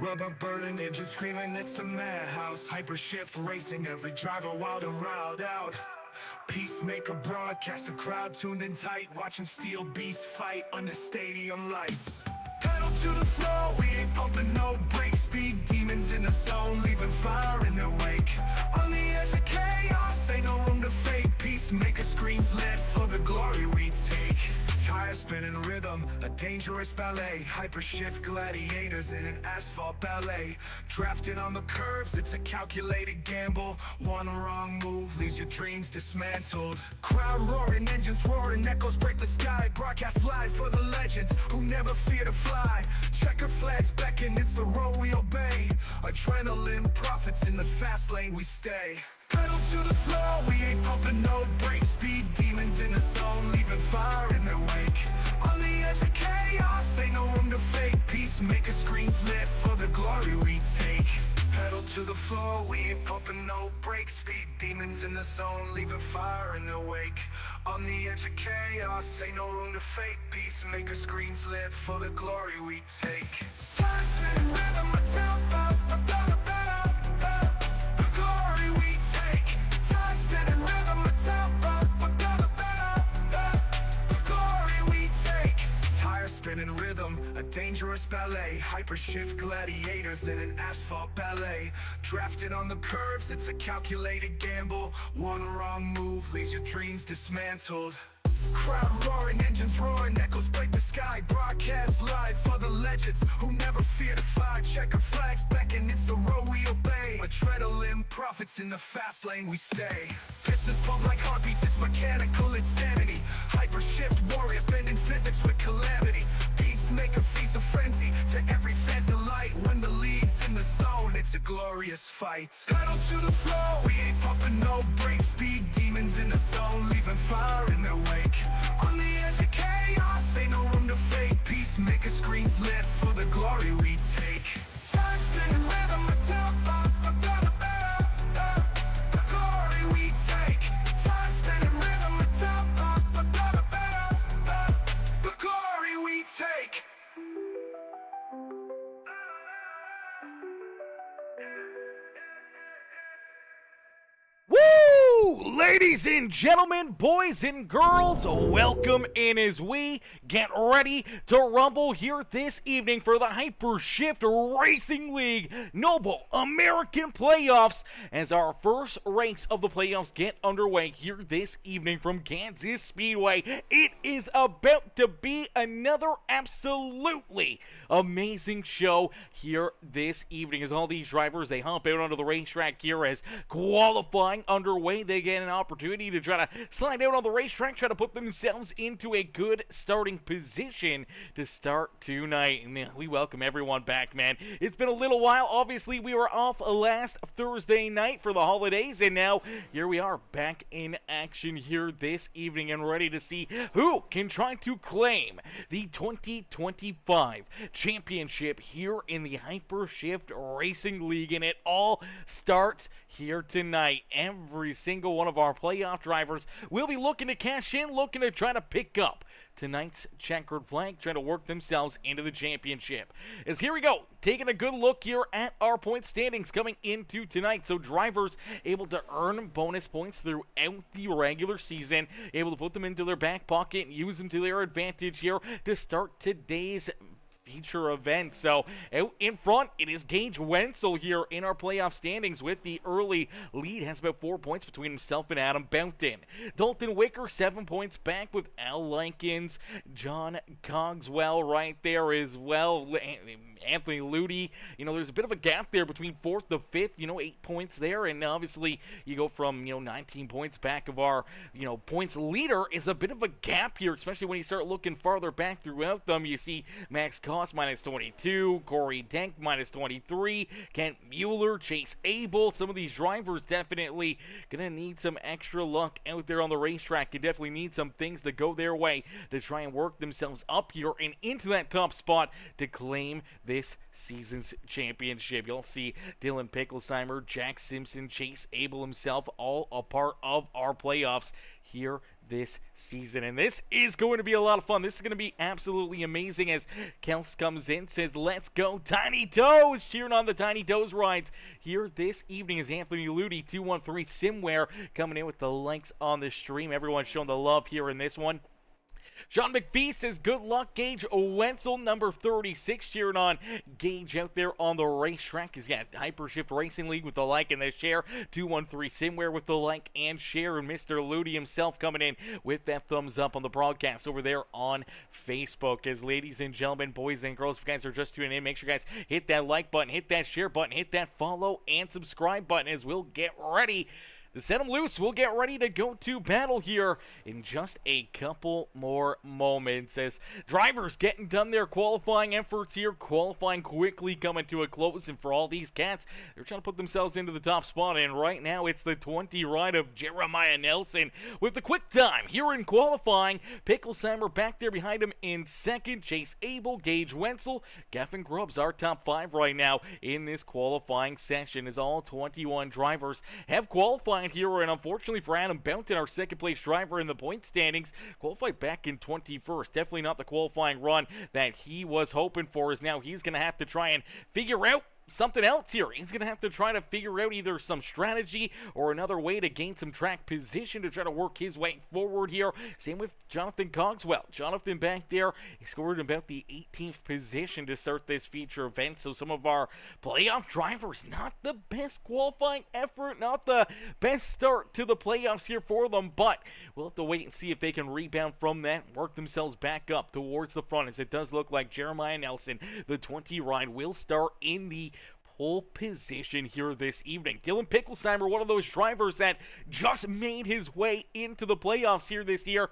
Rubber burning engine screaming, it's a madhouse. Hypershift racing, every driver wild and riled out. Peacemaker broadcast, a crowd tuned in tight, watching steel beasts fight under stadium lights. Pedal to the floor, we ain't pumping no brakes. Speed demons in the zone, leaving fire in their wake. On the edge of chaos, ain't no room to fake. Peacemaker screens lit for the glory we take. Tires spinning rhythm, a dangerous ballet. Hypershift gladiators in an asphalt ballet. Drafting on the curves, it's a calculated gamble. One wrong move leaves your dreams dismantled. Crowd roaring, engines roaring, echoes break the sky. Broadcast live for the legends who never fear to fly. Checker flags beckon, it's the road we obey. Adrenaline profits, in the fast lane we stay. Pedal to the floor, we ain't pumping no brakes. Speed demons in the zone, leaving fire in their wake. On the edge of chaos, ain't no room to fake. Peacemaker screens lit for the glory we take. Pedal to the floor, we ain't pumping no brakes. Speed demons in the zone, leaving fire in their wake. On the edge of chaos, ain't no room to fake. Peacemaker screens lit for the glory we take. Time spinning rhythm, a tempo, the glory we take. Time spinning rhythm, a tempo, the glory we take. Tire spinning rhythm, a dangerous ballet. Hypershift gladiators in an asphalt ballet. Drafted on the curves, it's a calculated gamble. One wrong move leaves your dreams dismantled. Crowd roaring, engines roaring, echoes break the sky. Broadcast live for the legends who never fear to fly. Checker flags beckon, it's the road we obey. Adrenaline profits, in the fast lane we stay. Pistons pump like heartbeats, it's mechanical insanity. Hypershift warriors bending physics with calamity. Peacemaker feeds a frenzy to every fan's delight. When the lead's in the zone, it's a glorious fight. Pedal to the floor, we ain't pumping no brakes. Speed demons in the zone, leaving fire in their wake. On the edge of chaos, ain't no room to fake. Peacemaker screens lit for the glory we take. Time spinning rhythm, a tempo, the glory we take. Time spinning rhythm, a tempo, the glory we take. Woo! Ladies and gentlemen, boys and girls, welcome in as we get ready to rumble here this evening for the Hypershift Racing League Noble American Playoffs as our first race of the playoffs get underway here this evening from Kansas Speedway. It is about to be another absolutely amazing show here this evening as all these drivers, they hop out onto the racetrack here as qualifying underway. They get an opportunity to try to slide out on the racetrack, try to put themselves into a good starting position to start tonight. And we welcome everyone back, man. It's been a little while. Obviously, we were off last Thursday night for the holidays, and now here we are back in action here this evening and ready to see who can try to claim the 2025 championship here in the Hypershift Racing League. And it all starts here tonight. Every single one of our playoff drivers will be looking to cash in, looking to try to pick up tonight's checkered flag, trying to work themselves into the championship. As here we go, taking a good look here at our point standings coming into tonight. So drivers able to earn bonus points throughout the regular season, able to put them into their back pocket and use them to their advantage here to start today's feature event. So out in front, it is Gage Wenzel here in our playoff standings with the early lead. Has about 4 points between himself and Adam Boughton. Dalton Wicker 7 points back with Al Likens. John Cogswell right there as well. Anthony Ludi, there's a bit of a gap there between 4th to 5th, 8 points there, and obviously you go from, 19 points back of our, points leader is a bit of a gap here, especially when you start looking farther back throughout them. You see Max Koss minus 22, Corey Denk minus 23, Kent Mueller, Chase Abel. Some of these drivers definitely gonna need some extra luck out there on the racetrack and definitely need some things to go their way to try and work themselves up here and into that top spot to claim this season's championship. You'll see Dylan Picklesheimer, Jack Simpson, Chase Abel himself, all a part of our playoffs here this season. And this is going to be a lot of fun. This is going to be absolutely amazing as Kels comes in, says, let's go Tiny Toes, cheering on the Tiny Toes rides here this evening as Anthony Ludi, 213 Simware, coming in with the likes on the stream. Everyone's showing the love here in this one. Sean McPhee says, good luck, Gage Wenzel, number 36, cheering on Gage out there on the racetrack. He's got Hypershift Racing League with the like and the share. 213 Simware with the like and share. And Mr. Ludi himself coming in with that thumbs up on the broadcast over there on Facebook. As ladies and gentlemen, boys and girls, if you guys are just tuning in, make sure you guys hit that like button, hit that share button, hit that follow and subscribe button as we'll get ready to set them loose. We'll get ready to go to battle here in just a couple more moments as drivers getting done their qualifying efforts here. Qualifying quickly coming to a close, and for all these cats, they're trying to put themselves into the top spot, and right now it's the 20 ride of Jeremiah Nelson with the quick time here in qualifying. Picklesheimer back there behind him in second. Chase Abel, Gage Wenzel, Geffen Grubbs, our top 5 right now in this qualifying session as all 21 drivers have qualified here, and unfortunately for Adam Bounton, our second place driver in the point standings, qualified back in 21st. Definitely not the qualifying run that he was hoping for, as now he's going to have to try and figure out something else here. He's going to have to try to figure out either some strategy or another way to gain some track position to try to work his way forward here. Same with Jonathan Cogswell. Jonathan back there, he scored about the 18th position to start this feature event. So some of our playoff drivers, not the best qualifying effort, not the best start to the playoffs here for them, but we'll have to wait and see if they can rebound from that, work themselves back up towards the front, as it does look like Jeremiah Nelson, the 20 ride, will start in the pole position here this evening. Dylan Picklesheimer, one of those drivers that just made his way into the playoffs here this year.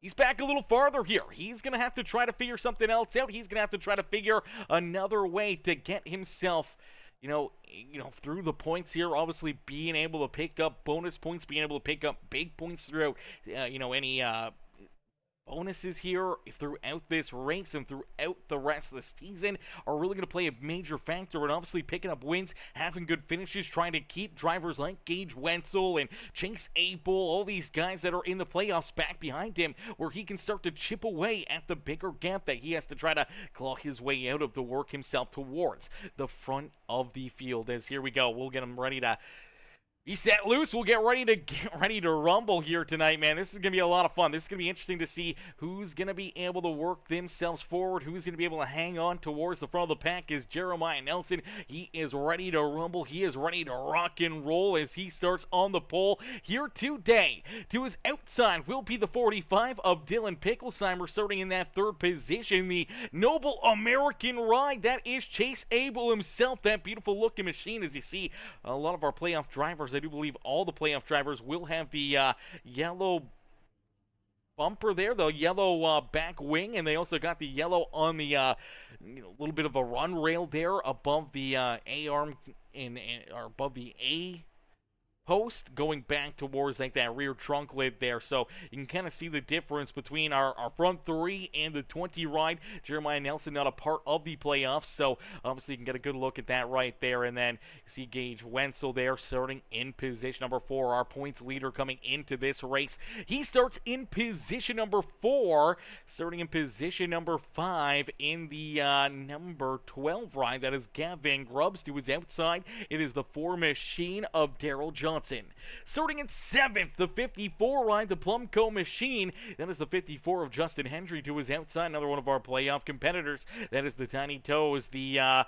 He's back a little farther here. He's going to have to try to figure something else out. He's going to have to try to figure another way to get himself through the points here. Obviously being able to pick up bonus points, being able to pick up big points throughout, any bonuses here throughout this race and throughout the rest of the season are really going to play a major factor, and obviously picking up wins, having good finishes, trying to keep drivers like Gage Wenzel and Chase Abel, all these guys that are in the playoffs back behind him, where he can start to chip away at the bigger gap that he has to try to claw his way out of to work himself towards the front of the field. As here we go, we'll get him ready to be set loose. We'll get ready to rumble here tonight, man. This is going to be a lot of fun. This is going to be interesting to see who's going to be able to work themselves forward, who's going to be able to hang on towards the front of the pack. Is Jeremiah Nelson. He is ready to rumble. He is ready to rock and roll as he starts on the pole here today. To his outside will be the 45 of Dylan Picklesheimer, starting in that third position. The Noble American ride, that is Chase Abel himself. That beautiful looking machine, as you see a lot of our playoff drivers, I do believe all the playoff drivers will have the yellow bumper there, the yellow back wing, and they also got the yellow on the little bit of a run rail there above the A-arm or above the A post, going back towards like that rear trunk lid there. So you can kind of see the difference between our front 3 and the 20 ride. Jeremiah Nelson not a part of the playoffs, so obviously you can get a good look at that right there. And then you see Gage Wenzel there starting in position number 4, our points leader coming into this race. He starts in position number 4, starting in position number 5 in the number 12 ride. That is Gavin Grubbs. To his outside, it is the 4 machine of Daryl Johnson. Starting in 7th, the 54 ride, the Plumco machine. That is the 54 of Justin Hendry. To his outside, another one of our playoff competitors. That is the Tiny Toes. This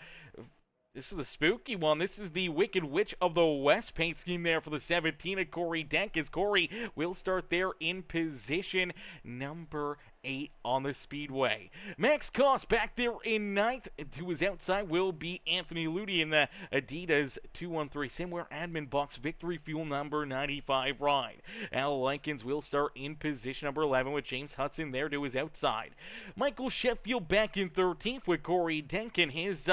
is the spooky one. This is the Wicked Witch of the West paint scheme there for the 17 of Corey Denk, as Corey will start there in position number 8 on the Speedway. Max Koss back there in 9th. To his outside will be Anthony Ludi in the Adidas 213 Simware Admin Box Victory Fuel number 95 ride. Al Likens will start in position number 11 with James Hudson there to his outside. Michael Sheffield back in 13th with Corey Denk in his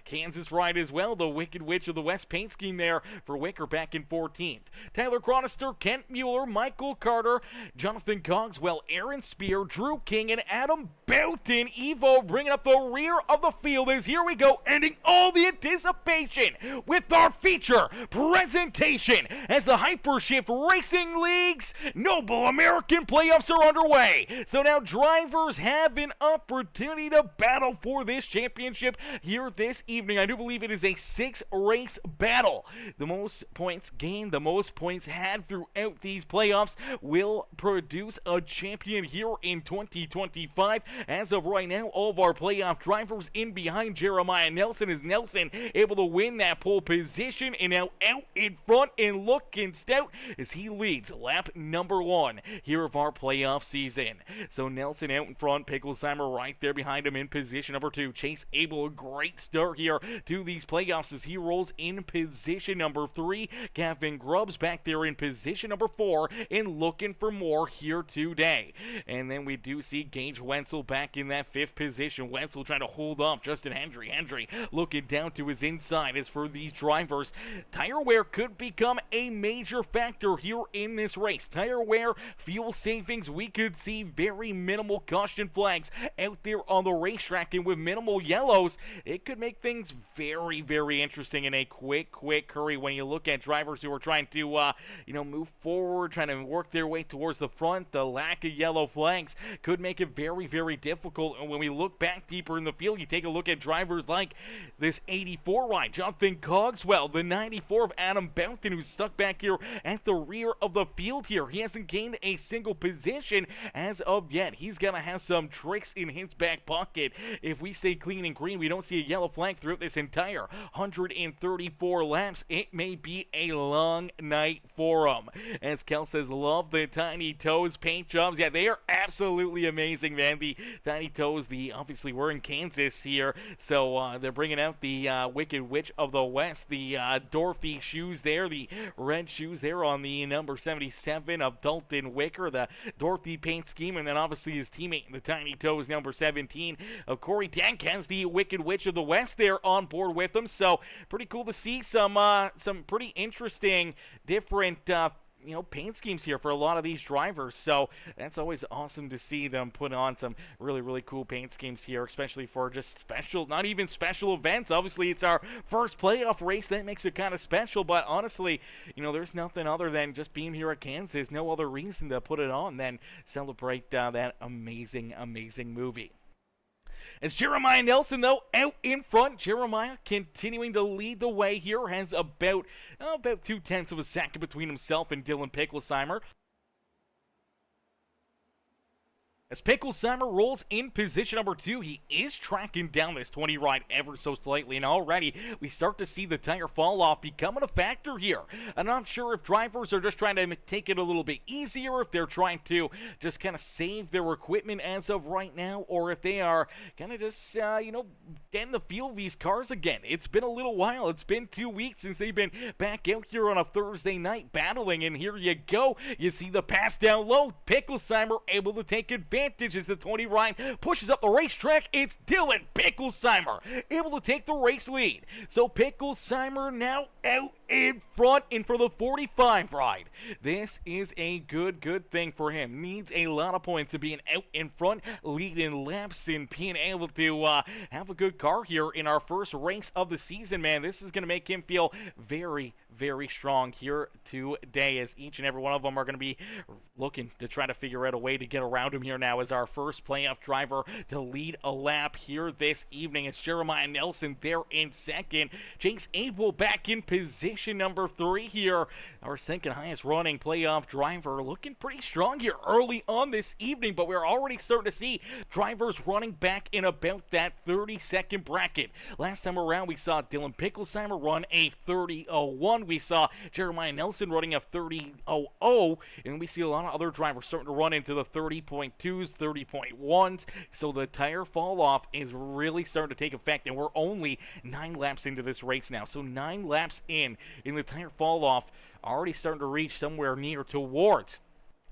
Kansas ride as well. The Wicked Witch of the West paint scheme there for Wicker back in 14th. Tyler Chronister, Kent Mueller, Michael Carter, Jonathan Cogswell, Aaron Spear, Drew Evo King and Adam Boughton. Evo bringing up the rear of the field as here we go, ending all the anticipation with our feature presentation as the Hypershift Racing League's Noble American playoffs are underway. So now drivers have an opportunity to battle for this championship here this evening. I do believe it is a 6-race battle. The most points gained, the most points had throughout these playoffs will produce a champion here in 2025. As of right now, all of our playoff drivers in behind Jeremiah Nelson. Is Nelson able to win that pole position and now out in front and looking stout as he leads lap number 1 here of our playoff season. So Nelson out in front, Picklesheimer right there behind him in position number 2. Chase Abel, a great start here to these playoffs as he rolls in position number 3. Gavin Grubbs back there in position number 4 and looking for more here today. And then we do see Gage Wenzel back in that 5th position. Wenzel trying to hold off Justin Hendry. Hendry looking down to his inside. As for these drivers, tire wear could become a major factor here in this race. Tire wear, fuel savings, we could see very minimal caution flags out there on the racetrack, and with minimal yellows, it could make things very, very interesting in a quick hurry when you look at drivers who are trying to, move forward, trying to work their way towards the front. The lack of yellow flags could make it very, very difficult. And when we look back deeper in the field, you take a look at drivers like this 84 ride, Jonathan Cogswell, the 94 of Adam Boughton, who's stuck back here at the rear of the field here. He hasn't gained a single position as of yet. He's going to have some tricks in his back pocket. If we stay clean and green, we don't see a yellow flag throughout this entire 134 laps. It may be a long night for him. As Kel says, love the Tiny Toes paint jobs. Yeah, they are absolutely amazing, man. The Tiny Toes, obviously we're in Kansas here, so they're bringing out the Wicked Witch of the West, the Dorothy shoes there, the red shoes there on the number 77 of Dalton Wicker, the Dorothy paint scheme, and then obviously his teammate, the Tiny Toes, number 17 of Corey Dank, has the Wicked Witch of the West there on board with him. So pretty cool to see some pretty interesting different paint schemes here for a lot of these drivers. So that's always awesome to see them put on some really, really cool paint schemes here, especially for just special, not even special events. Obviously, it's our first playoff race. That makes it kind of special, but honestly, there's nothing other than just being here at Kansas. No other reason to put it on than celebrate that amazing, amazing movie. As Jeremiah Nelson, though, out in front. Jeremiah continuing to lead the way here. Has about 0.2 of a second between himself and Dylan Picklesheimer. As Picklesheimer rolls in position number 2, he is tracking down this 20 ride ever so slightly, and already we start to see the tire fall off becoming a factor here. I'm not sure if drivers are just trying to take it a little bit easier, if they're trying to just kind of save their equipment as of right now, or if they are kind of just, getting the feel of these cars again. It's been a little while. It's been 2 weeks since they've been back out here on a Thursday night battling, and here you go. You see the pass down low. Picklesheimer able to take advantage as the 20 ride pushes up the racetrack. It's Dylan Picklesheimer able to take the race lead. So Picklesheimer now out in front, and for the 45 ride, this is a good thing for him. Needs a lot of points to being out in front, leading laps, and being able to have a good car here in our first race of the season, man. This is going to make him feel very, very strong here today, as each and every one of them are going to be looking to try to figure out a way to get around him here now as our first playoff driver to lead a lap here this evening. It's Jeremiah Nelson there in second. Chase Abel back in position number 3 here. Our second highest running playoff driver, looking pretty strong here early on this evening, but we're already starting to see drivers running back in about that 30-second bracket. Last time around, we saw Dylan Picklesheimer run a 30.01. We saw Jeremiah Nelson running a 30.00, and we see a lot of other drivers starting to run into the 30.2s, 30.1s. So the tire fall off is really starting to take effect, and we're only 9 laps into this race now. So 9 laps in the tire fall off, already starting to reach somewhere near towards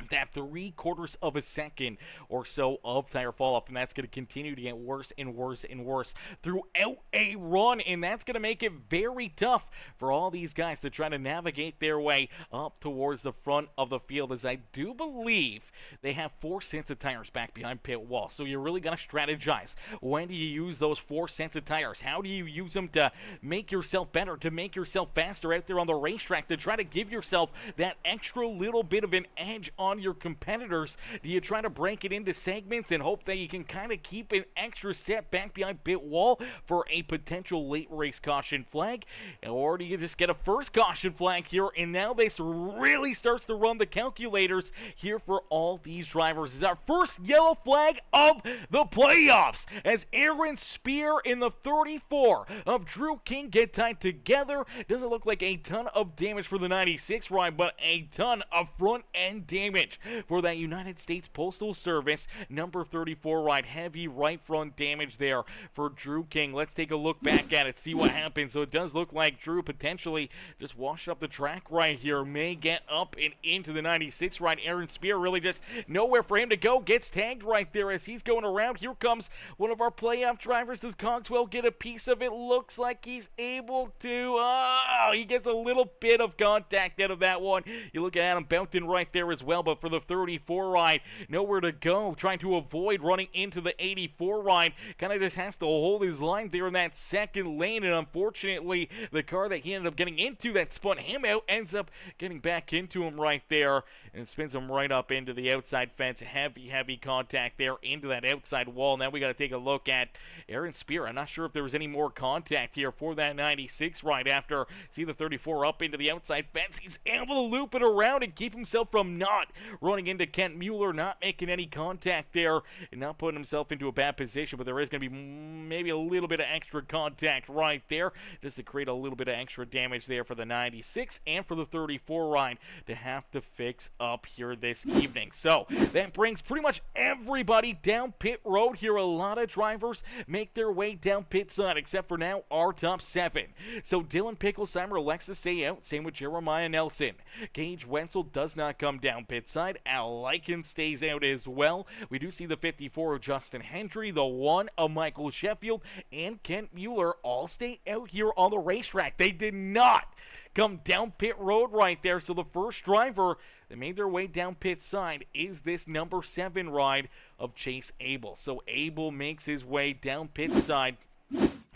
that 3/4 of a second or so of tire fall off, and that's going to continue to get worse and worse and worse throughout a run, and that's going to make it very tough for all these guys to try to navigate their way up towards the front of the field, as I do believe they have 4 sets of tires back behind pit wall. So you're really going to strategize. When do you use those 4 sets of tires? How do you use them to make yourself better, to make yourself faster out there on the racetrack, to try to give yourself that extra little bit of an edge on your competitors? Do you try to break it into segments and hope that you can kind of keep an extra set back behind pit wall for a potential late race caution flag? Or do you just get a first caution flag here, and now this really starts to run the calculators here for all these drivers? This is our first yellow flag of the playoffs as Aaron Spear in the 34 of Drew King get tied together. Doesn't look like a ton of damage for the 96 ride, but a ton of front end damage for that United States Postal Service number 34 ride. Heavy right front damage there for Drew King. Let's take a look back at it, see what happens. So it does look like Drew potentially just washed up the track right here, may get up and into the 96 ride. Aaron Spear really just nowhere for him to go, gets tagged right there as he's going around. Here comes one of our playoff drivers. Does Cogswell get a piece of it? Looks like he's able to. Oh, he gets a little bit of contact out of that one. You look at Adam Boughton right there as well, but for the 34 ride, nowhere to go, trying to avoid running into the 84 ride. Kind of just has to hold his line there in that second lane, and unfortunately the car that he ended up getting into that spun him out ends up getting back into him right there and spins him right up into the outside fence. Heavy contact there into that outside wall. Now we got to take a look at Aaron Spear. I'm not sure if there was any more contact here for that 96 ride after see the 34 up into the outside fence. He's able to loop it around and keep himself from not running into Kent Mueller, not making any contact there and not putting himself into a bad position, but there is going to be maybe a little bit of extra contact right there just to create a little bit of extra damage there for the 96 and for the 34 ride to have to fix up here this evening. So that brings pretty much everybody down pit road here. A lot of drivers make their way down pit side except for now our top 7. So Dylan Picklesheimer elects to stay out, same with Jeremiah Nelson. Gage Wenzel does not come down pit side. Al Lycan stays out as well. We do see the 54 of Justin Hendry, the 1 of Michael Sheffield, and Kent Mueller all stay out here on the racetrack. They did not come down pit road right there. So the first driver that made their way down pit side is this number 7 ride of Chase Abel. So Abel makes his way down pit side,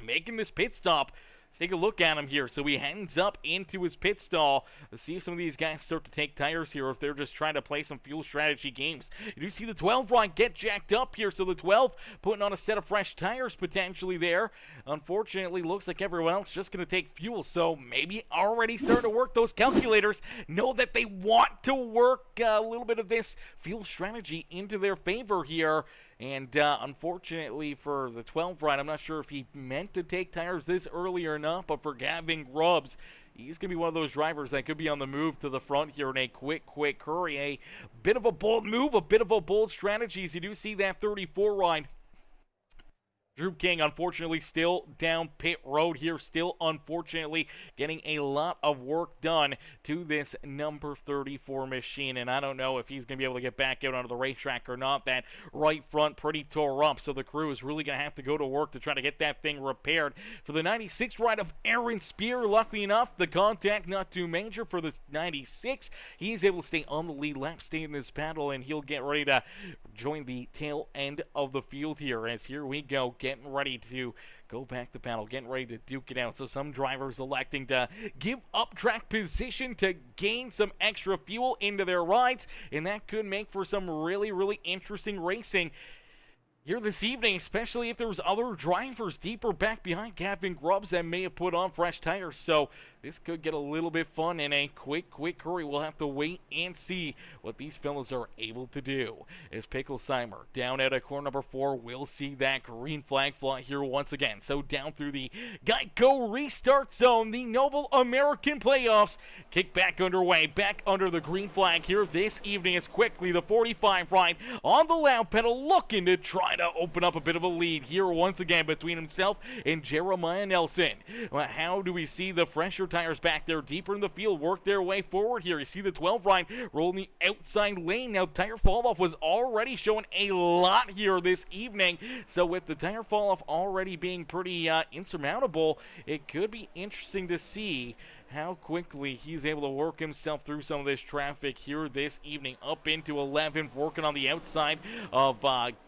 making this pit stop. Let's take a look at him here. So he heads up into his pit stall. Let's see if some of these guys start to take tires here, or if they're just trying to play some fuel strategy games. You do see the 12 ride get jacked up here. So the 12 putting on a set of fresh tires potentially there. Unfortunately, looks like everyone else just going to take fuel. So maybe already starting to work those calculators. Know that they want to work a little bit of this fuel strategy into their favor here. And unfortunately for the 12 ride, I'm not sure if he meant to take tires this early or not, but for Gavin Grubbs, he's going to be one of those drivers that could be on the move to the front here in a quick hurry. A bit of a bold move, a bit of a bold strategy as you do see that 34 ride. Drew King, unfortunately, still down pit road here. Still, unfortunately, getting a lot of work done to this number 34 machine. And I don't know if he's going to be able to get back out onto the racetrack or not. That right front pretty tore up. So the crew is really going to have to go to work to try to get that thing repaired. For the 96 ride of Aaron Spear, luckily enough, the contact not too major for the 96. He's able to stay on the lead lap, stay in this battle, and he'll get ready to join the tail end of the field here. As here we go, getting ready to go back to battle, getting ready to duke it out. So some drivers electing to give up track position to gain some extra fuel into their rides, and that could make for some really interesting racing here this evening, especially if there was other drivers deeper back behind Gavin Grubbs that may have put on fresh tires. So this could get a little bit fun in a quick hurry. We'll have to wait and see what these fellas are able to do. As Picklesheimer down at corner number 4, we'll see that green flag fly here once again. So down through the Geico restart zone, the Noble American playoffs kick back underway, back under the green flag here this evening as quickly the 45 ride on the loud pedal looking to try trying to open up a bit of a lead here once again between himself and Jeremiah Nelson. Well, how do we see the fresher tires back there deeper in the field work their way forward here? You see the 12 ride rolling the outside lane. Now, tire fall-off was already showing a lot here this evening. So with the tire fall-off already being pretty insurmountable, it could be interesting to see how quickly he's able to work himself through some of this traffic here this evening. Up into 11th, working on the outside of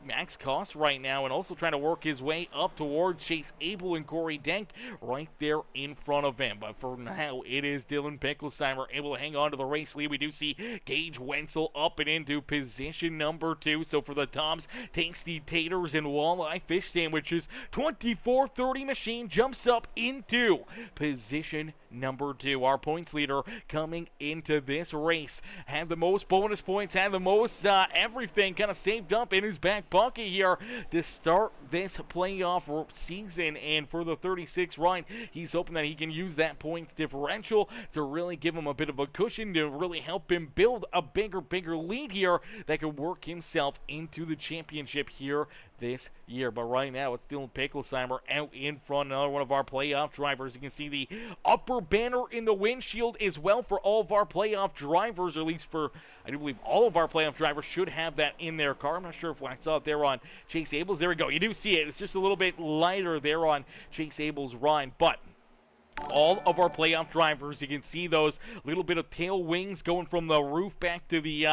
Max Koss right now, and also trying to work his way up towards Chase Abel and Corey Denk right there in front of him. But for now, it is Dylan Picklesheimer able to hang on to the race lead. We do see Gage Wenzel up and into position number 2. So for the Tom's Tasty Taters and Walleye Fish Sandwiches, 2430 machine jumps up into position number 2. Our points leader coming into this race had the most bonus points, had the most everything kind of saved up in his back pocket here to start this playoff season. And for the 36 ride, he's hoping that he can use that points differential to really give him a bit of a cushion to really help him build a bigger lead here that could work himself into the championship here this year. But right now, it's Dylan Picklesheimer out in front, another one of our playoff drivers. You can see the upper banner in the windshield as well for all of our playoff drivers, or at least for, I do believe all of our playoff drivers should have that in their car. I'm not sure if I saw it there on Chase Abel's. There we go. You do see it. It's just a little bit lighter there on Chase Abel's ride, but all of our playoff drivers, you can see those little bit of tail wings going from the roof back to the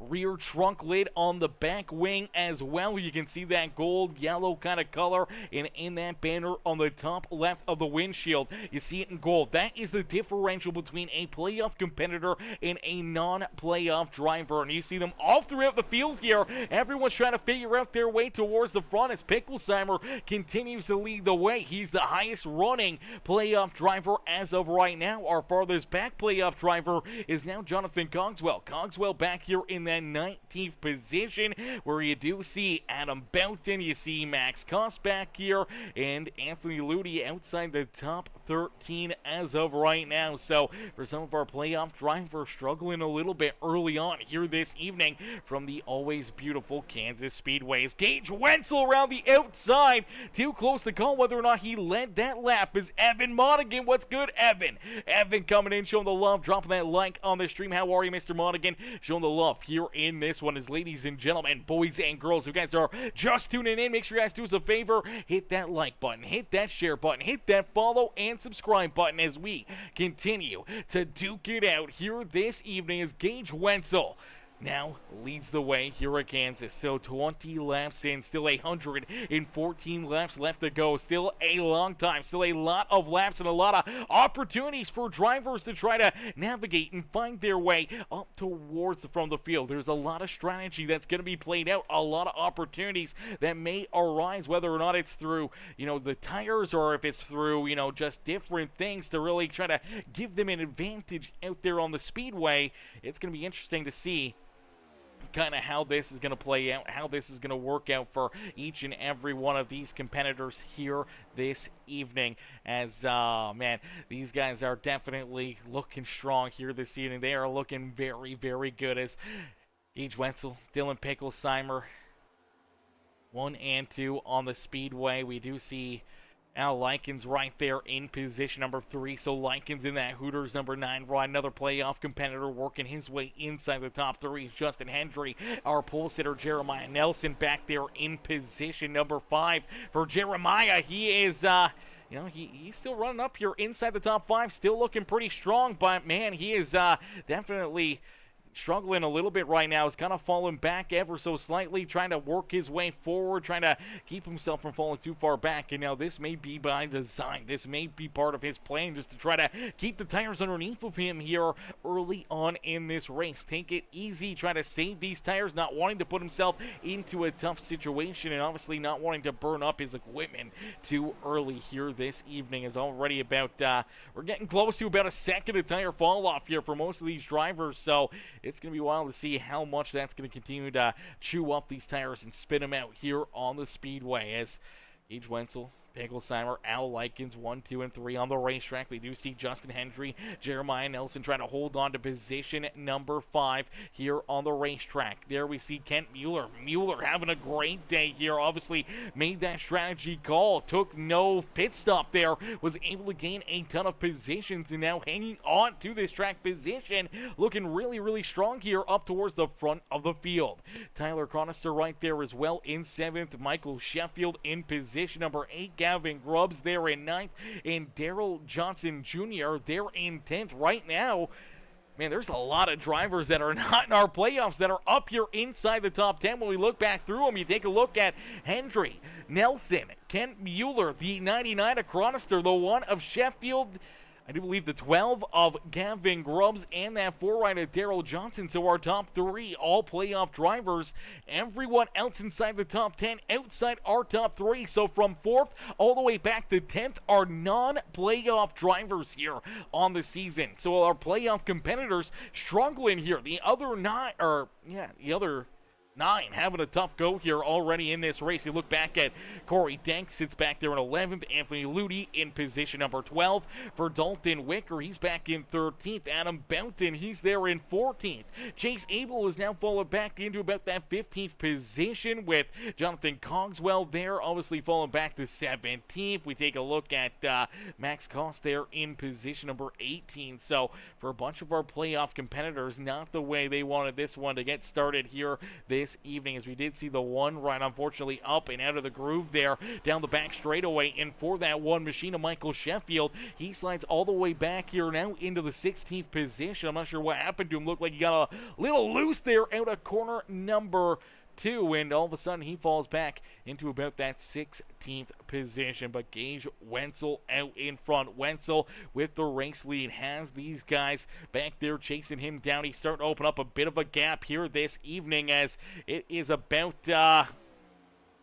rear trunk lid on the back wing as well. You can see that gold yellow kind of color in that banner on the top left of the windshield. You see it in gold. That is the differential between a playoff competitor and a non-playoff driver, and you see them all throughout the field here. Everyone's trying to figure out their way towards the front as Picklesheimer continues to lead the way. He's the highest running playoff driver as of right now. Our farthest back playoff driver is now Jonathan Cogswell. Cogswell back here in that 19th position, where you do see Adam Boughton, you see Max Koss back here, and Anthony Ludi outside the top 13 as of right now. So for some of our playoff drivers struggling a little bit early on here this evening from the always beautiful Kansas Speedways. Gage Wenzel around the outside, too close to call whether or not he led that lap is Evan Monaghan. What's good, Evan? Evan coming in, showing the love, dropping that like on the stream. How are you, Mr. Monaghan? Showing the love here in this one. As ladies and gentlemen, boys and girls, you guys are just tuning in, make sure you guys do us a favor. Hit that like button, hit that share button, hit that follow and subscribe button as we continue to duke it out here this evening as Gage Wenzel now leads the way here at Kansas. So 20 laps in, still 114 laps left to go. Still a long time, still a lot of laps and a lot of opportunities for drivers to try to navigate and find their way up towards the front of the field. There's a lot of strategy that's going to be played out, a lot of opportunities that may arise, whether or not it's through, the tires or if it's through, just different things to really try to give them an advantage out there on the speedway. It's going to be interesting to see kind of how this is going to play out, how this is going to work out for each and every one of these competitors here this evening. As, man, these guys are definitely looking strong here this evening. They are looking very, very good as Gage Wenzel, Dylan Picklesheimer, 1 and 2 on the speedway. We do see Al Likens right there in position number 3. So Likens in that Hooters number 9 ride. Another playoff competitor working his way inside the top 3. Justin Hendry, our pole sitter Jeremiah Nelson back there in position number 5. For Jeremiah, he is he's still running up here inside the top 5, still looking pretty strong, but man, he is definitely struggling a little bit right now. He's kind of falling back ever so slightly, trying to work his way forward, trying to keep himself from falling too far back. And now this may be by design. This may be part of his plan, just to try to keep the tires underneath of him here early on in this race. Take it easy, try to save these tires, not wanting to put himself into a tough situation, and obviously not wanting to burn up his equipment too early here this evening. Is already about, we're getting close to about a second of tire fall off here for most of these drivers, so it's going to be wild to see how much that's going to continue to chew up these tires and spin them out here on the speedway as Gage Wenzel Pinkelsheimer, Al Likens, 1, 2, and 3 on the racetrack. We do see Justin Hendry, Jeremiah Nelson trying to hold on to position number 5 here on the racetrack. There we see Kent Mueller. Mueller having a great day here. Obviously made that strategy call. Took no pit stop there. Was able to gain a ton of positions and now hanging on to this track position. Looking really, really strong here up towards the front of the field. Tyler Chronister right there as well in 7th. Michael Sheffield in position number 8. Gavin Grubbs there in 9th, and Daryl Johnson Jr. there in 10th. Right now, man, there's a lot of drivers that are not in our playoffs that are up here inside the top 10. When we look back through them, you take a look at Hendry, Nelson, Kent Mueller, the 99 of Chronister, the 1 of Sheffield, I do believe the 12 of Gavin Grubbs, and that 4 right of Daryl Johnson. So our top 3, all playoff drivers. Everyone else inside the top 10, outside our top 3. So from 4th all the way back to 10th are non-playoff drivers here on the season. So our playoff competitors struggling here. The other 9 having a tough go here already in this race. You look back at Corey Dank, sits back there in 11th. Anthony Ludi in position number 12. For Dalton Wicker, he's back in 13th. Adam Bounton, he's there in 14th. Chase Abel is now fallen back into about that 15th position with Jonathan Cogswell there, obviously falling back to 17th. We take a look at Max Koss there in position number 18. So for a bunch of our playoff competitors, not the way they wanted this one to get started here this evening, as we did see the 1 right unfortunately up and out of the groove there down the back straightaway, and for that 1 machine of Michael Sheffield, he slides all the way back here now into the 16th position. I'm not sure what happened to him. Looked like he got a little loose there out of corner number 2, and all of a sudden he falls back into about that 16th position. But Gage Wenzel out in front. Wenzel with the race lead has these guys back there chasing him down. He's starting to open up a bit of a gap here this evening, as it is about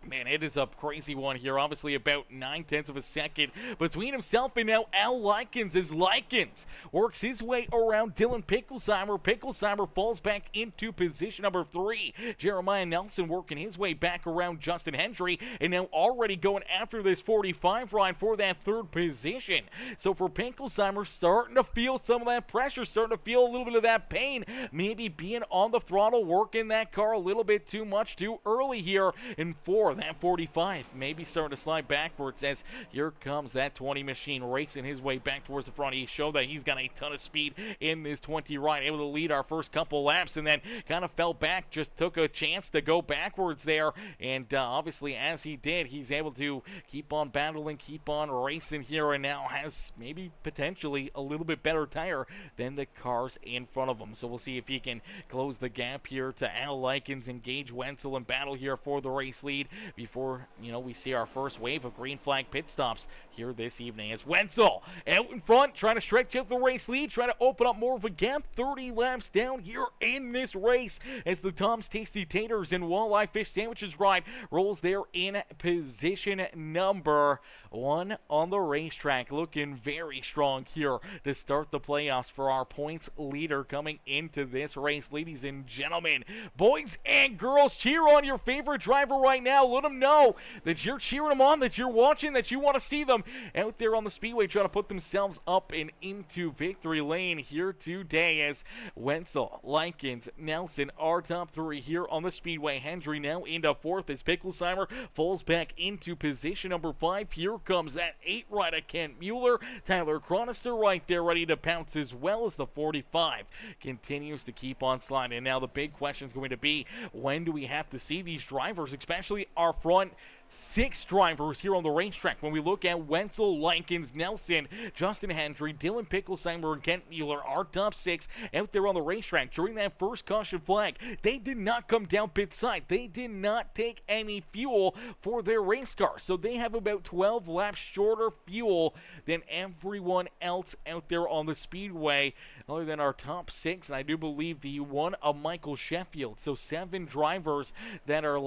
man, it is a crazy one here. Obviously about 9/10 of a second between himself and now Al Likens, as Likens works his way around Dylan Pinkelsheimer. Pinkelsheimer falls back into position number 3. Jeremiah Nelson working his way back around Justin Hendry, and now already going after this 45 ride for that 3rd position. So for Pinkelsheimer, starting to feel some of that pressure, starting to feel a little bit of that pain, maybe being on the throttle, working that car a little bit too much too early here in 4. That 45 maybe starting to slide backwards, as here comes that 20 machine racing his way back towards the front. He showed that he's got a ton of speed in this 20 ride, able to lead our first couple laps, and then kind of fell back, just took a chance to go backwards there, and obviously as he did, he's able to keep on battling, keep on racing here, and now has maybe potentially a little bit better tire than the cars in front of him. So we'll see if he can close the gap here to Al Likens and Gage Wenzel in battle here for the race lead before, we see our first wave of green flag pit stops here this evening, as Wenzel out in front, trying to stretch out the race lead, trying to open up more of a gap. 30 laps down here in this race, as the Tom's Tasty Taters and Walleye Fish Sandwiches ride rolls there in position number 1 on the racetrack. Looking very strong here to start the playoffs for our points leader coming into this race. Ladies and gentlemen, boys and girls, cheer on your favorite driver right now. Let them know that you're cheering them on, that you're watching, that you want to see them out there on the speedway trying to put themselves up and into victory lane here today, as Wenzel, Likens, Nelson, our top 3 here on the speedway. Hendry now into 4th as Pinkelsheimer falls back into position number 5. Here comes that 8 right of Kent Mueller. Tyler Chronister right there ready to pounce, as well as the 45 continues to keep on sliding. And now the big question is going to be, when do we have to see these drivers, especially our front 6 drivers here on the racetrack? When we look at Wenzel, Likens, Nelson, Justin Hendry, Dylan Pinkelsheimer, and Kent Mueller, our top 6 out there on the racetrack during that first caution flag, they did not come down pit side. They did not take any fuel for their race car. So they have about 12 laps shorter fuel than everyone else out there on the speedway, other than our top 6, and I do believe the 1 of Michael Sheffield. So 7 drivers that are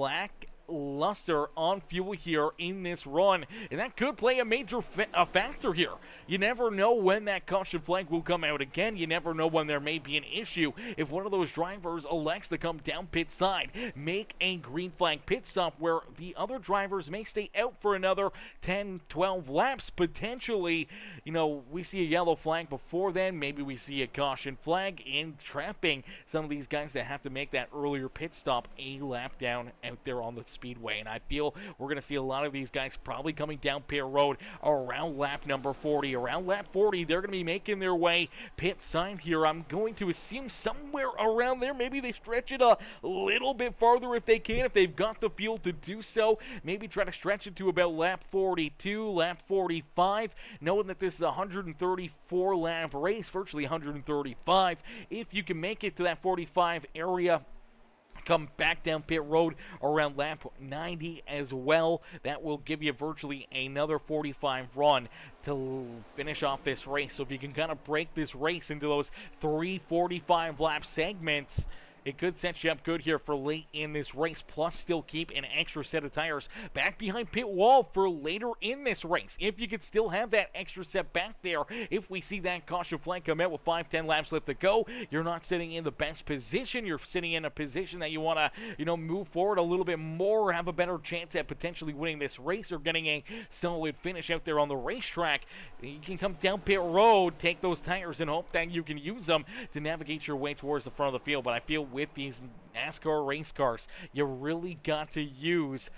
luster on fuel here in this run, and that could play a major factor here. You never know when that caution flag will come out again. You never know when there may be an issue. If one of those drivers elects to come down pit side, make a green flag pit stop where the other drivers may stay out for another 10, 12 laps, potentially, we see a yellow flag before then. Maybe we see a caution flag and trapping some of these guys that have to make that earlier pit stop a lap down out there on the speedway. And I feel we're going to see a lot of these guys probably coming down pit road around lap number 40. Around lap 40, they're going to be making their way pit side here. I'm going to assume somewhere around there. Maybe they stretch it a little bit farther if they can, if they've got the fuel to do so. Maybe try to stretch it to about lap 42, lap 45, knowing that this is a 134 lap race, virtually 135. If you can make it to that 45 area, come back down pit road around lap 90 as well. That will give you virtually another 45 run to finish off this race. So if you can kind of break this race into those 345 lap segments, it could set you up good here for late in this race, plus still keep an extra set of tires back behind pit wall for later in this race. If you could still have that extra set back there, if we see that caution flag come out with 5-10 laps left to go, you're not sitting in the best position. You're sitting in a position that you want to, move forward a little bit more, have a better chance at potentially winning this race or getting a solid finish out there on the racetrack. You can come down pit road, take those tires, and hope that you can use them to navigate your way towards the front of the field. But I feel with these NASCAR race cars, you really got to use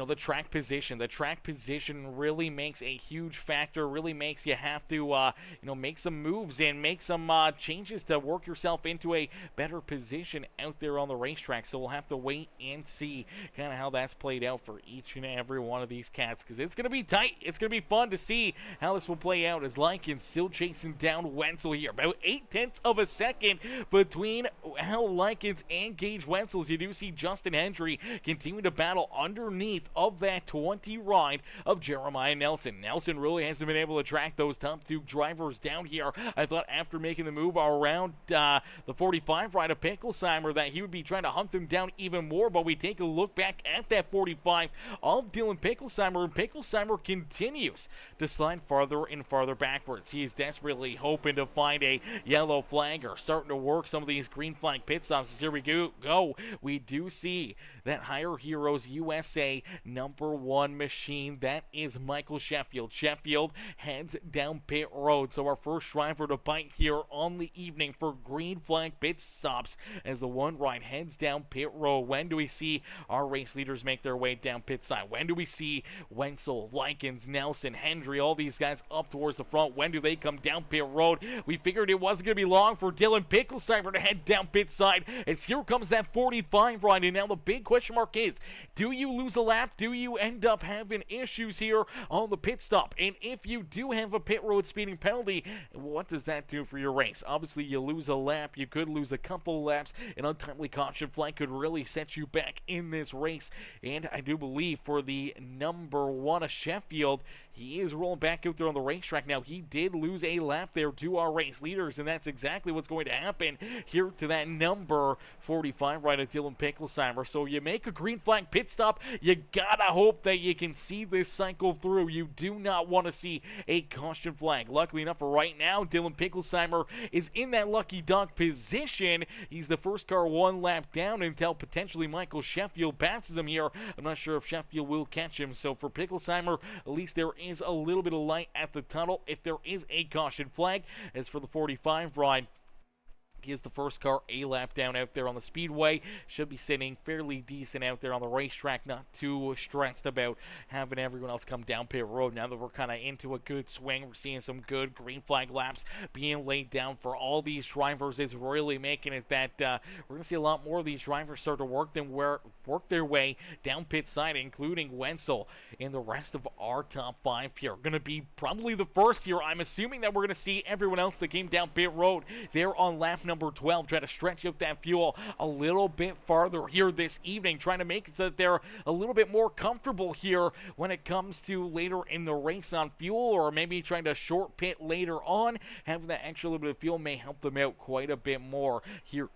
the track position. The track position really makes a huge factor, really makes you have to, make some moves and make some changes to work yourself into a better position out there on the racetrack. So we'll have to wait and see kind of how that's played out for each and every one of these cats, because it's going to be tight. It's going to be fun to see how this will play out as Likens still chasing down Wenzel here. About 0.8 of a second between Hal Likens and Gage Wenzel. You do see Justin Hendry continue to battle underneath of that 20 ride of Jeremiah Nelson. Nelson really hasn't been able to track those top two drivers down here. I thought after making the move around the 45 ride of Picklesheimer that he would be trying to hunt them down even more, but we take a look back at that 45 of Dylan Picklesheimer, and Picklesheimer continues to slide farther and farther backwards. He is desperately hoping to find a yellow flag or starting to work some of these green flag pit stops. Here we go. We do see that Higher Heroes USA #1 machine. That is Michael Sheffield. Sheffield heads down pit road. So our first driver to bite here on the evening for green flag pit stops as the one ride heads down pit road. When do we see our race leaders make their way down pit side? When do we see Wenzel, Likens, Nelson, Hendry, all these guys up towards the front? When do they come down pit road? We figured it wasn't going to be long for Dylan Picklesheimer to head down pit side. As here comes that 45 ride, and now the big question mark is, do you lose a lap? Do you end up having issues here on the pit stop? And if you do have a pit road speeding penalty, what does that do for your race? Obviously, you lose a lap. You could lose a couple laps. An untimely caution flag could really set you back in this race. And I do believe for the #1 of Sheffield, he is rolling back out there on the racetrack now. He did lose a lap there to our race leaders, and that's exactly what's going to happen here to that number 45 right at Dylan Picklesheimer. So you make a green flag pit stop, you gotta hope that you can see this cycle through. You do not want to see a caution flag. Luckily enough for right now, Dylan Picklesheimer is in that lucky dog position. He's the first car one lap down until potentially Michael Sheffield passes him here. I'm not sure if Sheffield will catch him. So for Picklesheimer, at least there is a little bit of light at the tunnel if there is a caution flag. As for the 45 ride, he is the first car a lap down out there on the speedway. Should be sitting fairly decent out there on the racetrack. Not too stressed about having everyone else come down pit road. Now that we're kind of into a good swing, we're seeing some good green flag laps being laid down for all these drivers. Is really making it that we're going to see a lot more of these drivers start to work their way down pit side, including Wenzel and the rest of our top 5 here. Going to be probably the first here. I'm assuming that we're going to see everyone else that came down pit road there on lap number 12 try to stretch out that fuel a little bit farther here this evening, trying to make it so that they're a little bit more comfortable here when it comes to later in the race on fuel, or maybe trying to short pit later on. Having that extra little bit of fuel may help them out quite a bit more here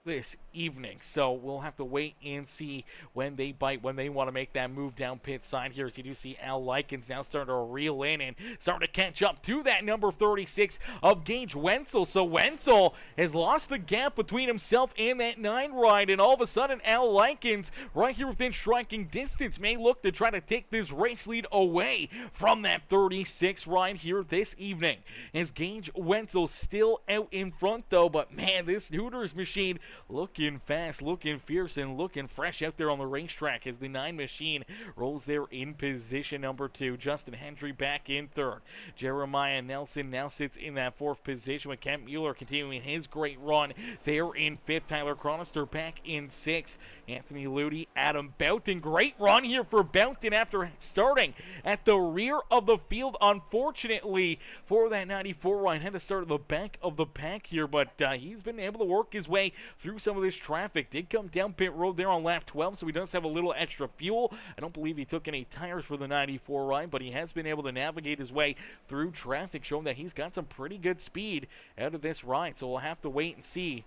this evening. So we'll have to wait and see when they bite, when they want to make that move down pit side here. As you do see Al Likens now starting to reel in and starting to catch up to that number 36 of Gage Wenzel. So Wenzel has lost the gap between himself and that 9 ride, and all of a sudden Al Likens right here within striking distance may look to try to take this race lead away from that 36 ride here this evening. As Gage Wenzel still out in front though, but man, this Hooters machine looking fast, looking fierce, and looking fresh out there on the racetrack as the 9 machine rolls there in position number 2. Justin Hendry back in 3rd. Jeremiah Nelson now sits in that 4th position with Kent Mueller continuing his great run there in 5th. Tyler Chronister back in 6th. Anthony Ludi, Adam Boughton. Great run here for Boughton after starting at the rear of the field. Unfortunately for that 94 ride, had to start at the back of the pack here, but he's been able to work his way through some of this traffic. Did come down pit road there on lap 12, so he does have a little extra fuel. I don't believe he took any tires for the 94 ride, but he has been able to navigate his way through traffic, showing that he's got some pretty good speed out of this ride. So we'll have to wait and see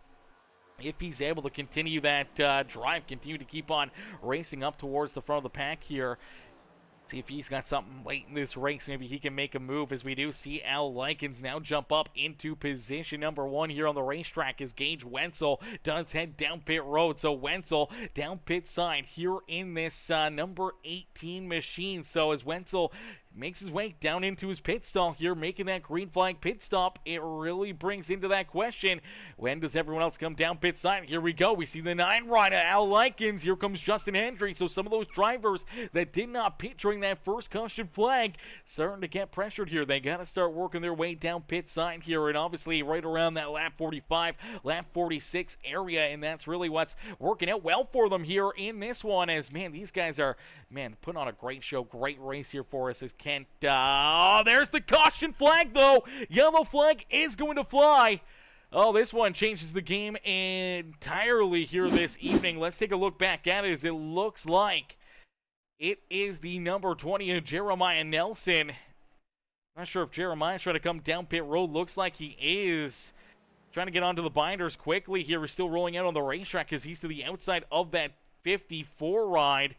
if he's able to continue that drive, continue to keep on racing up towards the front of the pack here. See if he's got something late in this race. Maybe he can make a move, as we do see Al Likens now jump up into position number 1 here on the racetrack as Gage Wenzel does head down pit road. So Wenzel down pit side here in this number 18 machine. So as Wenzel makes his way down into his pit stall here, making that green flag pit stop, it really brings into that question, when does everyone else come down pit side? Here we go. We see the 9 rider, Al Likens. Here comes Justin Hendry. So some of those drivers that did not pit during that first caution flag starting to get pressured here. They got to start working their way down pit side here, and obviously right around that lap 45, lap 46 area, and that's really what's working out well for them here in this one. As, man, these guys are, man, putting on a great show, great race here for us as Kent. Oh, there's the caution flag, though. Yellow flag is going to fly. Oh, this one changes the game entirely here this evening. Let's take a look back at it, as it looks like it is the number 20 of Jeremiah Nelson. Not sure if Jeremiah's trying to come down pit road. Looks like he is trying to get onto the binders quickly here. We're still rolling out on the racetrack as he's to the outside of that 54 ride.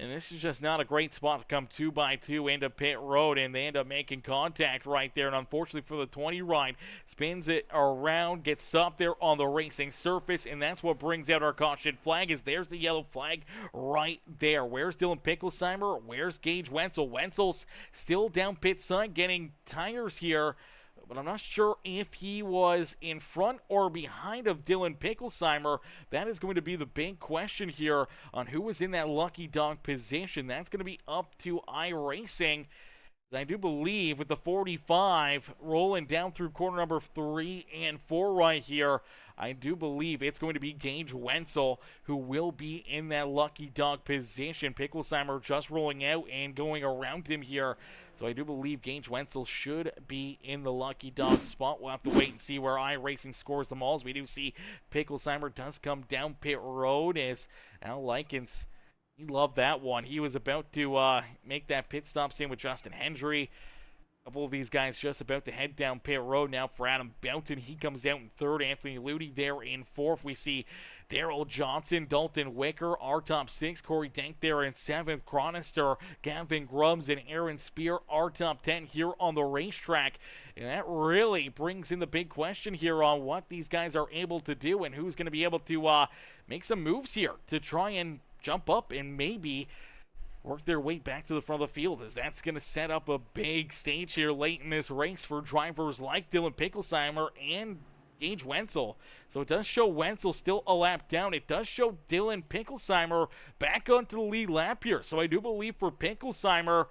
And this is just not a great spot to come 2x2 into pit road, and they end up making contact right there. And unfortunately for the 20 ride, spins it around, gets stopped there on the racing surface, and that's what brings out our caution flag. Is there's the yellow flag right there. Where's Dylan Picklesheimer? Where's Gage Wenzel? Wenzel's still down pit side getting tires here, but I'm not sure if he was in front or behind of Dylan Picklesheimer. That is going to be the big question here on who was in that lucky dog position. That's going to be up to iRacing. I do believe with the 45 rolling down through corner number 3 and 4 right here, I do believe it's going to be Gage Wenzel who will be in that lucky dog position. Picklesheimer just rolling out and going around him here. So I do believe Gage Wenzel should be in the lucky dog spot. We'll have to wait and see where iRacing scores them all. As we do see Picklesheimer does come down pit road as Al Likens, he loved that one. He was about to make that pit stop, same with Justin Hendry. A couple of these guys just about to head down pit road now for Adam Boughton. He comes out in 3rd. Anthony Ludi there in 4th. We see Daryl Johnson, Dalton Wicker, our top 6. Corey Dank there in 7th. Chronister, Gavin Grubbs, and Aaron Spear, our top 10 here on the racetrack. And that really brings in the big question here on what these guys are able to do and who's going to be able to make some moves here to try and jump up and maybe work their way back to the front of the field, as that's going to set up a big stage here late in this race for drivers like Dylan Picklesheimer and Gage Wenzel. So it does show Wenzel still a lap down. It does show Dylan Picklesheimer back onto the lead lap here. So I do believe for Picklesheimer,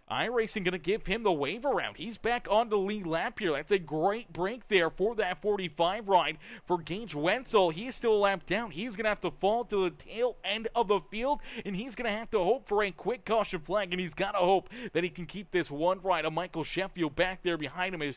iRacing going to give him the wave around. He's back on the lead lap here. That's a great break there for that 45 ride for Gage Wenzel. He's still a lap down. He's going to have to fall to the tail end of the field, and he's going to have to hope for a quick caution flag, and he's got to hope that he can keep this one ride of Michael Sheffield back there behind him.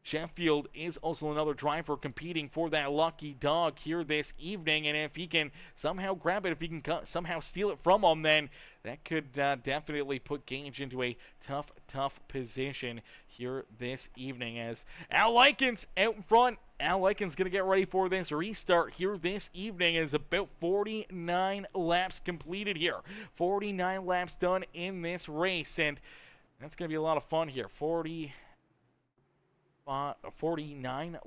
Sheffield is also another driver competing for that lucky dog here this evening, and if he can somehow grab it, if he can somehow steal it from him, then that could definitely put Gage into a tough position here this evening. As Al Likens out in front, Al Likens going to get ready for this restart here this evening. Is about 49 laps completed here. 49 laps done in this race, and that's going to be a lot of fun here. 49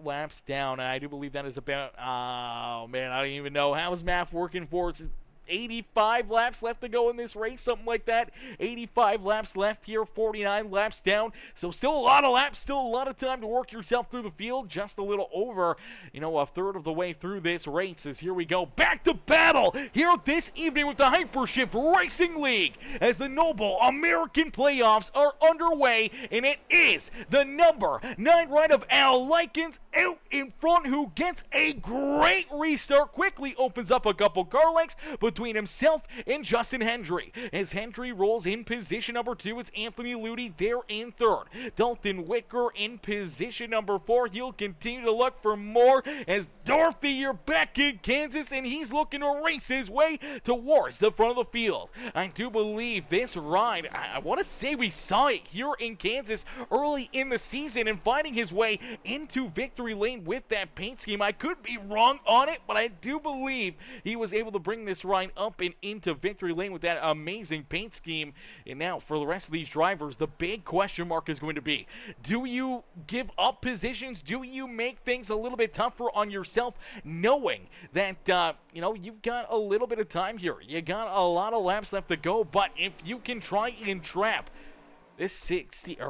laps down, and I do believe that is about, oh man, I don't even know. How is math working for us? 85 laps left to go in this race, something like that. 85 laps left here, 49 laps down. So still a lot of laps, still a lot of time to work yourself through the field. Just a little over, a third of the way through this race. As here we go, back to battle here this evening with the Hypershift Racing League as the Noble American playoffs are underway, and it is the number 9 ride of Al Likens out in front, who gets a great restart, quickly opens up a couple car lengths between himself and Justin Hendry. As Hendry rolls in position number 2, it's Anthony Ludi there in 3rd. Dalton Wicker in position number 4. He'll continue to look for more as Dorothy, you're back in Kansas, and he's looking to race his way towards the front of the field. I do believe this ride, I want to say we saw it here in Kansas early in the season, and finding his way into victory lane with that paint scheme. I could be wrong on it, but I do believe he was able to bring this ride up and into victory lane with that amazing paint scheme. And now for the rest of these drivers, the big question mark is going to be, do you give up positions? Do you make things a little bit tougher on yourself, knowing that you've got a little bit of time here, you got a lot of laps left to go? But if you can try and trap this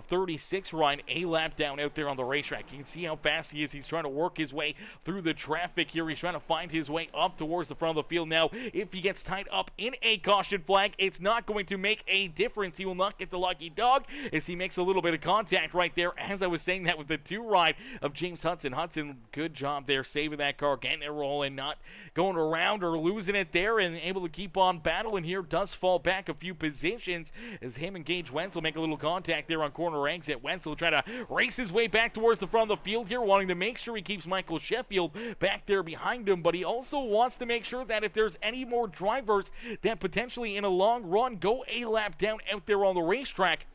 36 ride a lap down out there on the racetrack, you can see how fast he is. He's trying to work his way through the traffic here. He's trying to find his way up towards the front of the field. Now, if he gets tied up in a caution flag, it's not going to make a difference. He will not get the lucky dog as he makes a little bit of contact right there. As I was saying that with the 2 ride of James Hudson. Hudson, good job there saving that car, getting it rolling, not going around or losing it there, and able to keep on battling here. Does fall back a few positions as him and Gage Wenzel make a little contact there on corner exit. Wenzel trying to race his way back towards the front of the field here, wanting to make sure he keeps Michael Sheffield back there behind him, but he also wants to make sure that if there's any more drivers that potentially in a long run go a lap down out there on the racetrack,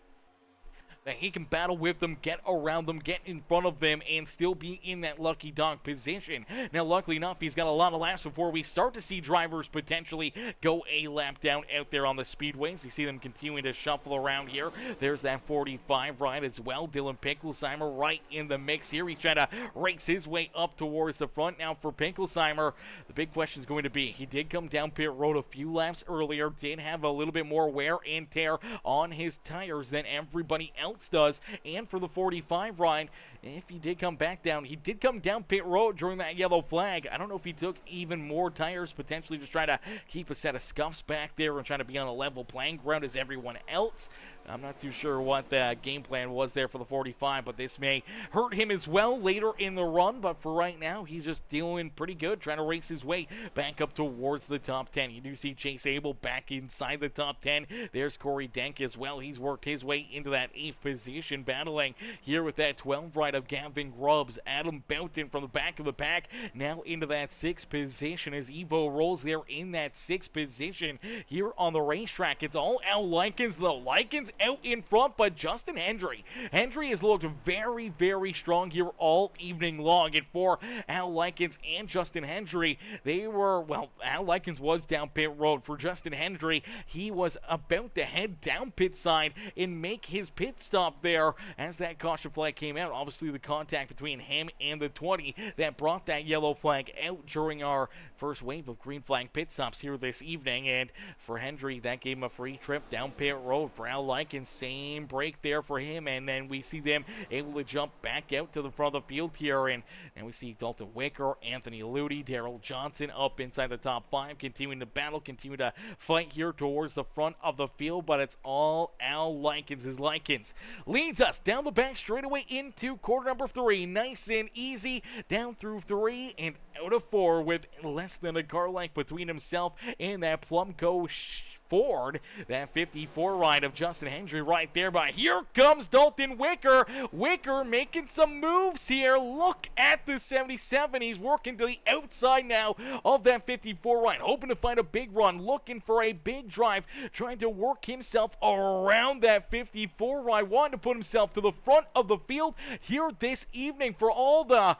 that he can battle with them, get around them, get in front of them, and still be in that lucky dog position. Now, luckily enough, he's got a lot of laps before we start to see drivers potentially go a lap down out there on the speedways. You see them continuing to shuffle around here. There's that 45 ride as well. Dylan Pinkelsheimer right in the mix here. He's trying to race his way up towards the front. Now, for Pinkelsheimer, the big question is going to be, he did come down pit road a few laps earlier, did have a little bit more wear and tear on his tires than everybody else does. And for the 45 ride, if he did come back down, he did come down pit road during that yellow flag. I don't know if he took even more tires, potentially just trying to keep a set of scuffs back there and trying to be on a level playing ground as everyone else. I'm not too sure what the game plan was there for the 45, but this may hurt him as well later in the run. But for right now, he's just dealing pretty good, trying to race his way back up towards the top 10. You do see Chase Abel back inside the top 10. There's Corey Denk as well. He's worked his way into that 8th position, battling here with that 12 ride of Gavin Grubbs. Adam Boughton from the back of the pack, now into that 6th position as Evo rolls there in that 6th position here on the racetrack. It's all Al Likens, though. Likens out in front, but Justin Hendry has looked very, very strong here all evening long. And for Al Likens and Justin Hendry, Al Likens was down pit road. For Justin Hendry, he was about to head down pit side and make his pit stop there as that caution flag came out. Obviously, the contact between him and the 20 that brought that yellow flag out during our first wave of green flag pit stops here this evening. And for Hendry, that gave him a free trip down pit road. For Al Likens, same break there for him, and then we see them able to jump back out to the front of the field here, and we see Dalton Wicker, Anthony Ludi, Daryl Johnson up inside the top 5, continuing to battle, continue to fight here towards the front of the field, but it's all Al Likens as Likens leads us down the back straightaway into quarter number 3. Nice and easy down through 3 and out of 4 with less than a car length between himself and that Plumco Ford. That 54 ride of Justin Hendry right there, but here comes Dalton Wicker. Wicker making some moves here. Look at the 77. He's working to the outside now of that 54 ride, hoping to find a big run, looking for a big drive, trying to work himself around that 54 ride, wanting to put himself to the front of the field here this evening. For all the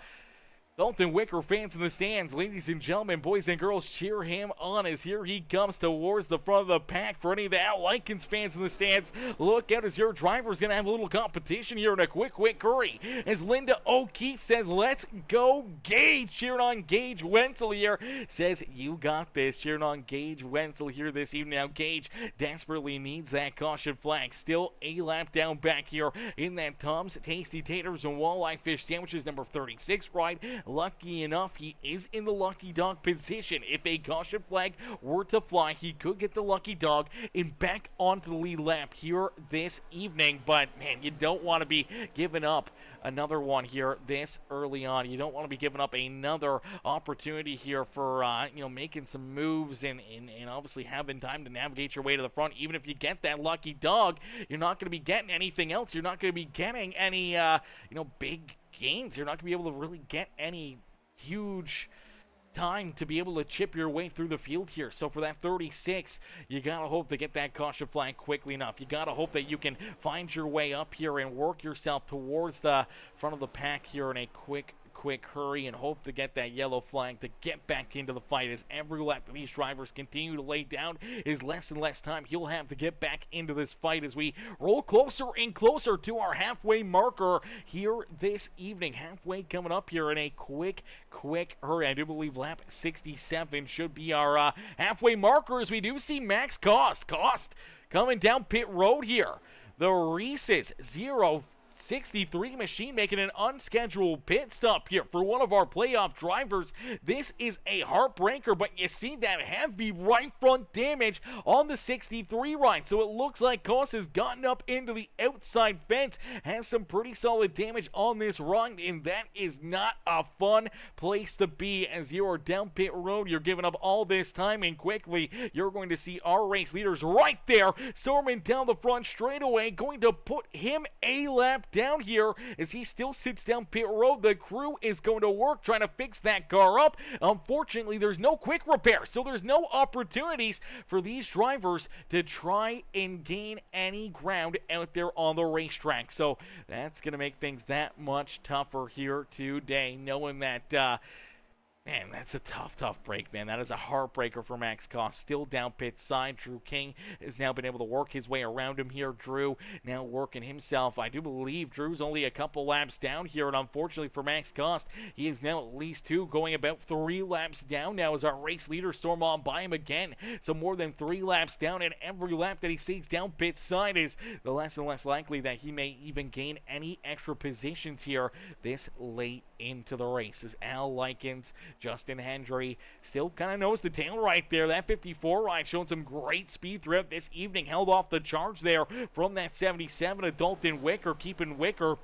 Dalton Wicker fans in the stands, ladies and gentlemen, boys and girls, cheer him on as here he comes towards the front of the pack. For any of the Al Likens fans in the stands, look out as your driver's going to have a little competition here in a quick hurry. As Linda O'Keefe says, let's go Gage, cheering on Gage Wenzel here. Says, you got this, cheering on Gage Wenzel here this evening. Now Gage desperately needs that caution flag. Still a lap down back here in that Tom's Tasty Taters and Walleye Fish Sandwiches number 36 ride. Lucky enough, he is in the lucky dog position. If a caution flag were to fly, he could get the lucky dog and back onto the lead lap here this evening. But, man, you don't want to be giving up another one here this early on. You don't want to be giving up another opportunity here for, making some moves and obviously having time to navigate your way to the front. Even if you get that lucky dog, you're not going to be getting anything else. You're not going to be getting any, big gains. You're not going to be able to really get any huge time to be able to chip your way through the field here. So for that 36, you gotta hope to get that caution flag quickly enough. You gotta hope that you can find your way up here and work yourself towards the front of the pack here in a quick hurry and hope to get that yellow flag to get back into the fight. As every lap that these drivers continue to lay down is less and less time he'll have to get back into this fight as we roll closer and closer to our halfway marker here this evening. Halfway coming up here in a quick hurry. I do believe lap 67 should be our halfway marker as we do see Max Cost coming down pit road here. The Reese's 063 machine making an unscheduled pit stop here for one of our playoff drivers. This is a heartbreaker, but you see that heavy right front damage on the 63 ride. So it looks like Koss has gotten up into the outside fence, has some pretty solid damage on this run, and that is not a fun place to be as you are down pit road. You're giving up all this time, and quickly you're going to see our race leaders right there. Sorman down the front straightaway, going to put him a lap down here as he still sits down pit road. The crew is going to work trying to fix that car up. Unfortunately, there's no quick repair, so there's no opportunities for these drivers to try and gain any ground out there on the racetrack. So that's going to make things that much tougher here today, knowing that man, that's a tough break, man. That is a heartbreaker for Max Cost. Still down pit side. Drew King has now been able to work his way around him here. Drew now working himself. I do believe Drew's only a couple laps down here, and unfortunately for Max Cost, he is now at least going about 3 laps down now as our race leader storm on by him again. So more than 3 laps down, and every lap that he stays down pit side is the less and less likely that he may even gain any extra positions here this late into the race. As Al Likens, Justin Hendry still kind of knows the tail right there. That 54 ride showing some great speed throughout this evening. Held off the charge there from that 77 of Dalton Wicker, keeping Wicker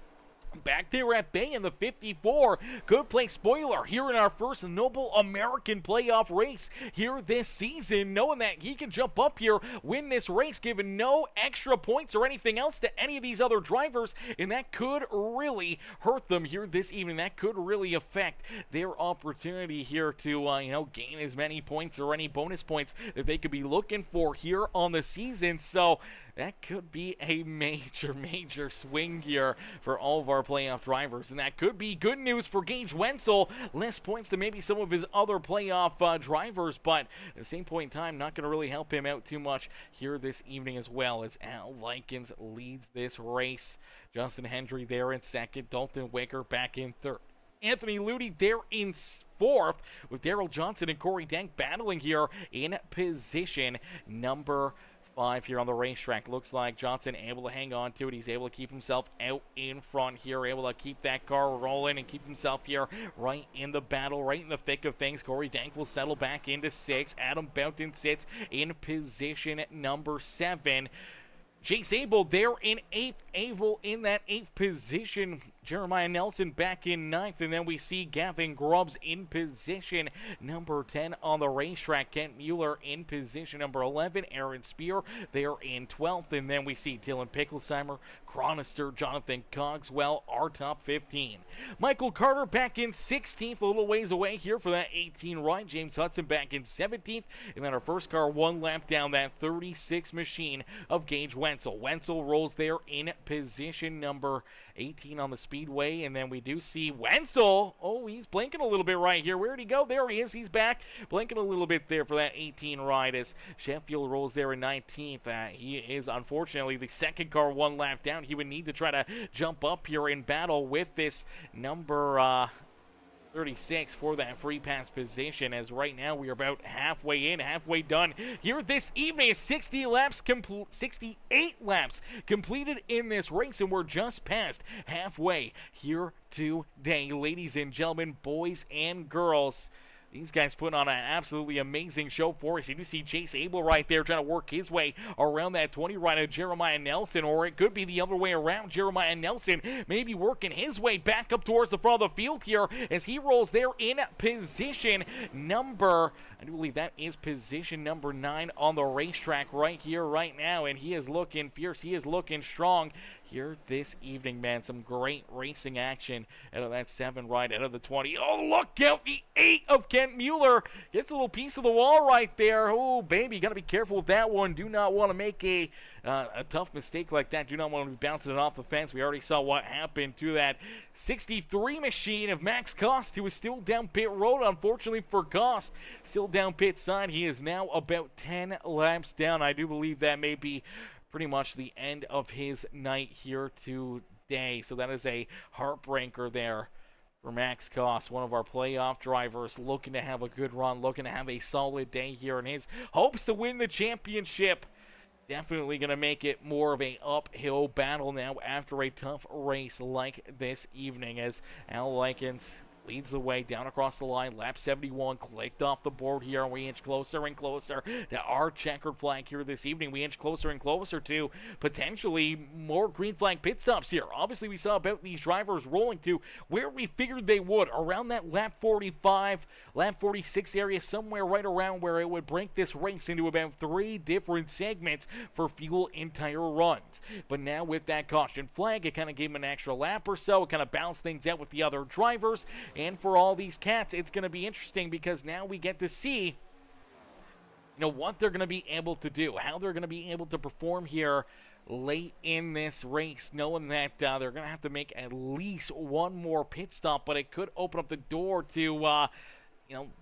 back there at bay in the 54. Could play spoiler here in our first Noble American playoff race here this season, knowing that he can jump up here, win this race, given no extra points or anything else to any of these other drivers, and that could really hurt them here this evening. That could really affect their opportunity here to gain as many points or any bonus points that they could be looking for here on the season. So that could be a major swing here for all of our playoff drivers, and that could be good news for Gage Wenzel. Less points than maybe some of his other playoff drivers, but at the same point in time, not going to really help him out too much here this evening as well, as Al Likens leads this race. Justin Hendry there in second, Dalton Wicker back in third. Anthony Ludy there in fourth, with Daryl Johnson and Corey Dank battling here in position number 5 here on the racetrack. Looks like Johnson able to hang on to it. He's able to keep himself out in front here, able to keep that car rolling and keep himself here right in the battle, right in the thick of things. Corey Dank will settle back into 6. Adam Boughton sits in position number 7. Chase Abel there in 8th. Abel in that 8th position. Jeremiah Nelson back in 9th, and then we see Gavin Grubbs in position number 10 on the racetrack. Kent Mueller in position number 11. Aaron Spear there in 12th, and then we see Dylan Picklesheimer, Chronister, Jonathan Cogswell, our top 15. Michael Carter back in 16th, a little ways away here for that 18 ride. James Hudson back in 17th, and then our first car 1 lap down, that 36 machine of Gage Wenzel. Wenzel rolls there in position number 18 on the Speedway, and then we do see Wenzel. Oh, he's blinking a little bit right here. Where'd he go? There he is. He's back, blinking a little bit there for that 18 ride as Sheffield rolls there in 19th. He is unfortunately the second car one lap down. He would need to try to jump up here in battle with this number 36 for that free pass position, as right now we are about halfway in, halfway done here this evening. 68 laps completed in this race, and we're just past halfway here today. Ladies and gentlemen, boys and girls, these guys put on an absolutely amazing show for us. You do see Chase Abel right there trying to work his way around that 20 right of Jeremiah Nelson, or it could be the other way around. Jeremiah Nelson maybe working his way back up towards the front of the field here as he rolls there in position number, I do believe that is position number 9 on the racetrack right here, right now, and he is looking fierce. He is looking strong here this evening, man. Some great racing action out of that 7 right out of the 20. Oh, look out, the 8 of Kent Mueller gets a little piece of the wall right there. Oh, baby, got to be careful with that one. Do not want to make a tough mistake like that. Do not want to be bouncing it off the fence. We already saw what happened to that 63 machine of Max Cost, who is still down pit road. Unfortunately for Cost, still down pit side. He is now about 10 laps down. I do believe that may be pretty much the end of his night here today. So that is a heartbreaker there for Max Cost, one of our playoff drivers, looking to have a good run, looking to have a solid day here in his hopes to win the championship. Definitely going to make it more of a uphill battle now after a tough race like this evening, as Al Likens leads the way down across the line. Lap 71 clicked off the board here, and we inch closer and closer to our checkered flag here this evening. We inch closer and closer to potentially more green flag pit stops here. Obviously, we saw about these drivers rolling to where we figured they would, around that lap 45, lap 46 area, somewhere right around where it would break this race into about 3 different segments for fuel entire runs. But now with that caution flag, it kind of gave them an extra lap or so. It kind of balanced things out with the other drivers. And for all these cats, it's going to be interesting because now we get to see, what they're going to be able to do, how they're going to be able to perform here late in this race, knowing that they're going to have to make at least one more pit stop, but it could open up the door to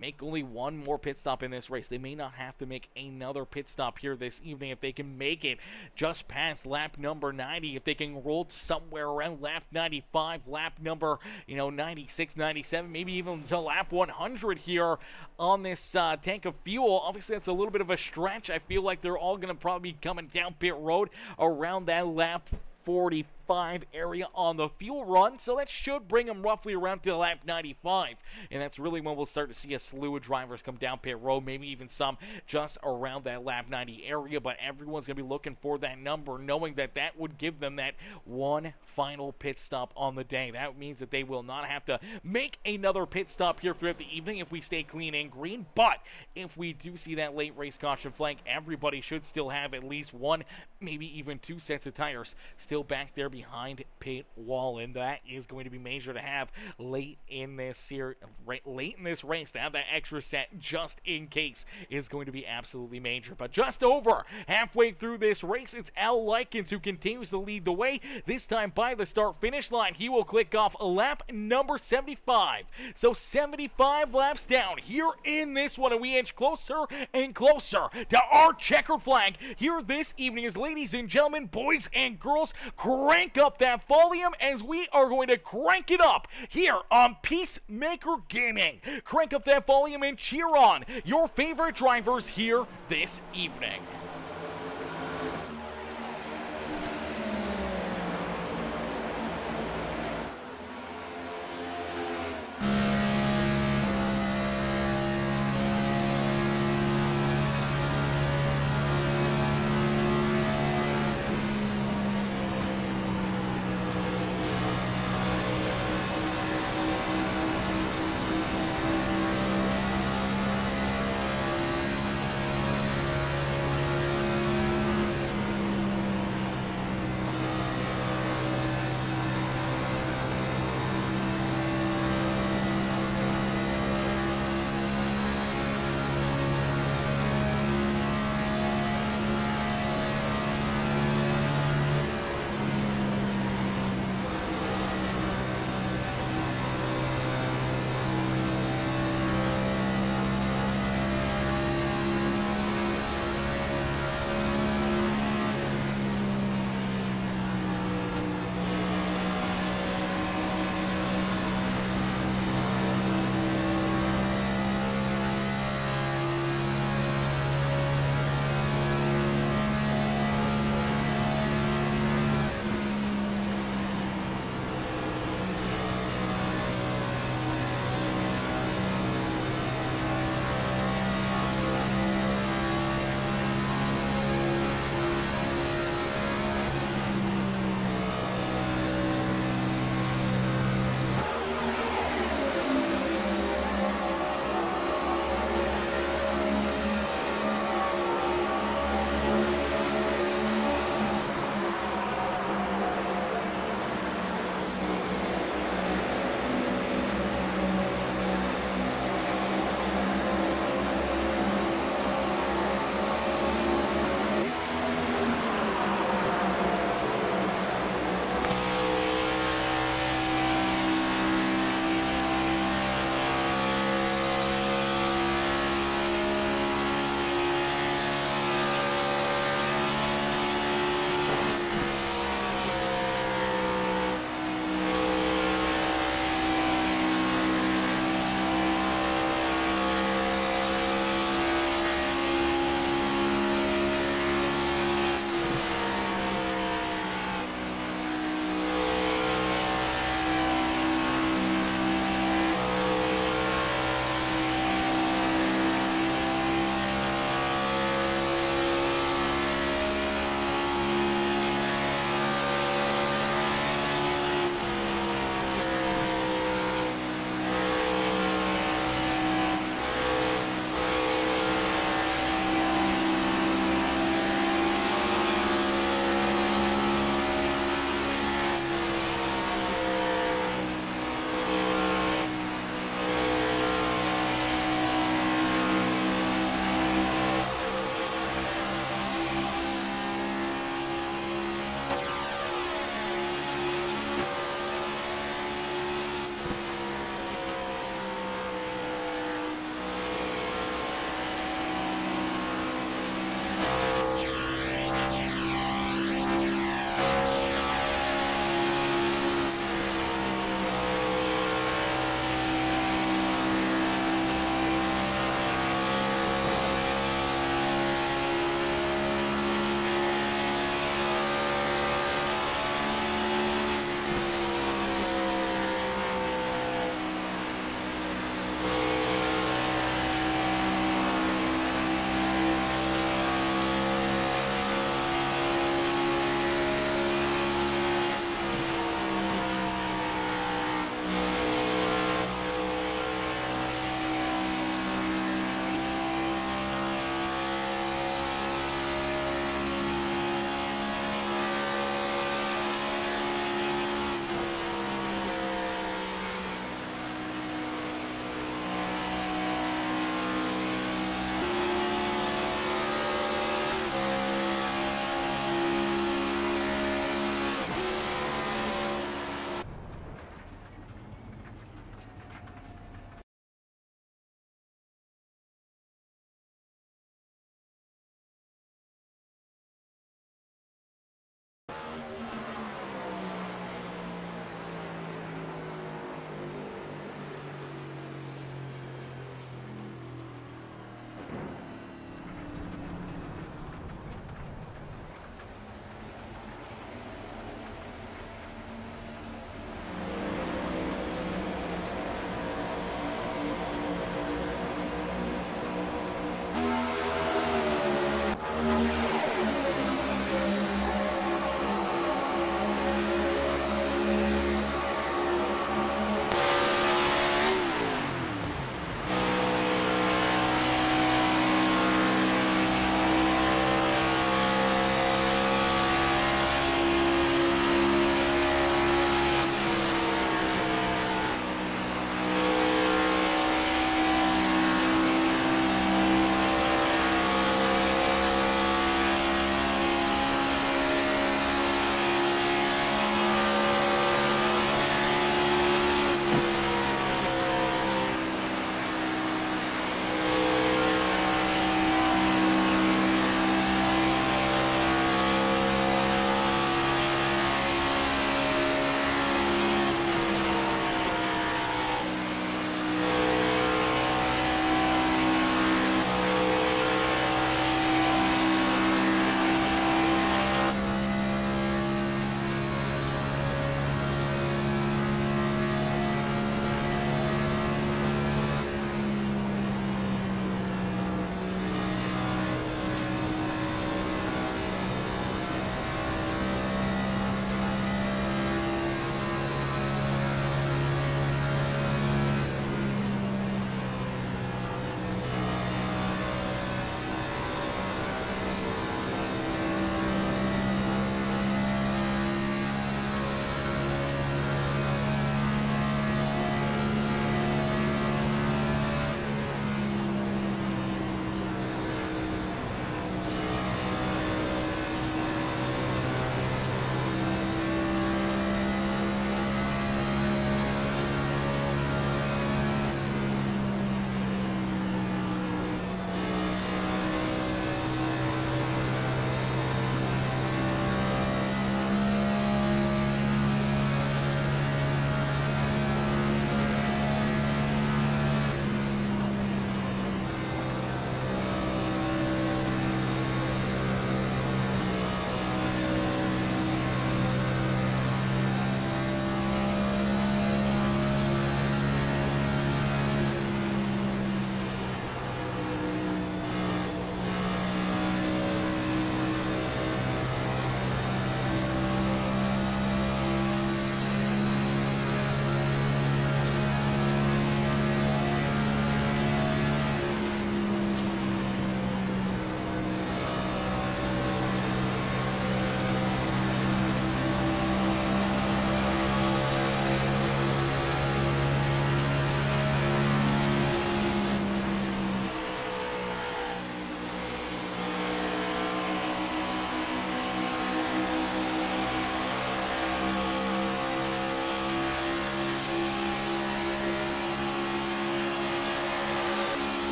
make only one more pit stop in this race. They may not have to make another pit stop here this evening if they can make it just past lap number 90. If they can roll somewhere around lap 95, lap number 96, 97, maybe even to lap 100 here on this tank of fuel. Obviously, that's a little bit of a stretch. I feel like they're all going to probably be coming down pit road around that lap 45 area on the fuel run, so that should bring them roughly around to lap 95, and that's really when we'll start to see a slew of drivers come down pit road, maybe even some just around that lap 90 area, but everyone's going to be looking for that number, knowing that that would give them that one final pit stop on the day. That means that they will not have to make another pit stop here throughout the evening if we stay clean and green, but if we do see that late race caution flag, everybody should still have at least one, maybe even 2 sets of tires still back there behind pit wall, and that is going to be major to have late in this race. To have that extra set just in case is going to be absolutely major. But just over halfway through this race, it's Al Likens who continues to lead the way, this time by the start-finish line. He will click off lap number 75. So 75 laps down here in this one, and we inch closer and closer to our checkered flag here this evening. As ladies and gentlemen, boys and girls, crank up that volume as we are going to crank it up here on Peacemaker Gaming. Crank up that volume and cheer on your favorite drivers here this evening.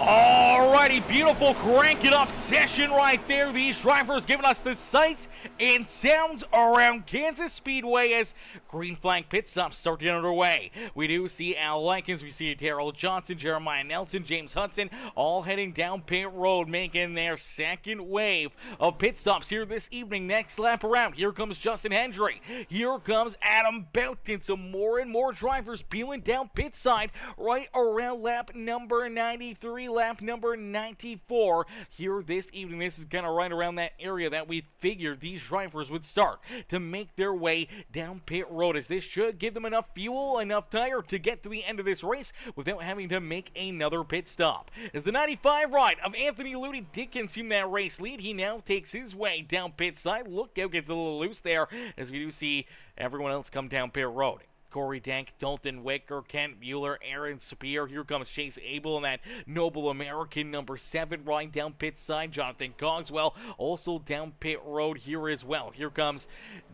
Alrighty, beautiful crank it up session right there. These drivers giving us the sights and sounds around Kansas Speedway as green flag pit stops start to get underway. We do see Al Likens, we see Darrell Johnson, Jeremiah Nelson, James Hudson, all heading down pit road, making their second wave of pit stops here this evening. Next lap around, here comes Justin Hendry, here comes Adam Boughton. So more and more drivers peeling down pit side right around lap number 93. Lap number 94 here this evening. This is kind of right around that area that we figured these drivers would start to make their way down pit road, as this should give them enough fuel, enough tire to get to the end of this race without having to make another pit stop. As the 95 ride of Anthony Ludy did consume that race lead, he now takes his way down pit side. Look out, gets a little loose there as we do see everyone else come down pit road. Corey Dank, Dalton Wicker, Kent Mueller, Aaron Spear. Here comes Chase Abel and that Noble American number 7 riding down pit side. Jonathan Cogswell also down pit road here as well. Here comes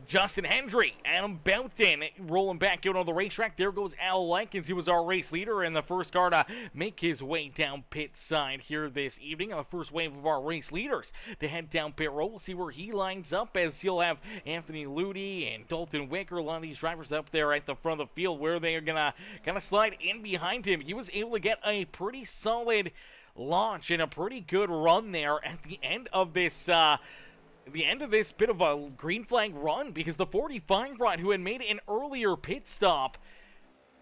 Justin Hendry, Adam Boughton rolling back out on the racetrack. There goes Al Likens. He was our race leader and the first car to make his way down pit side here this evening. On the first wave of our race leaders to head down pit road. We'll see where he lines up, as he'll have Anthony Ludy and Dalton Wicker, a lot of these drivers up there at the front of the field where they are gonna kind of slide in behind him. He was able to get a pretty solid launch and a pretty good run there at the end of this bit of a green flag run, because the 45 ride, who had made an earlier pit stop,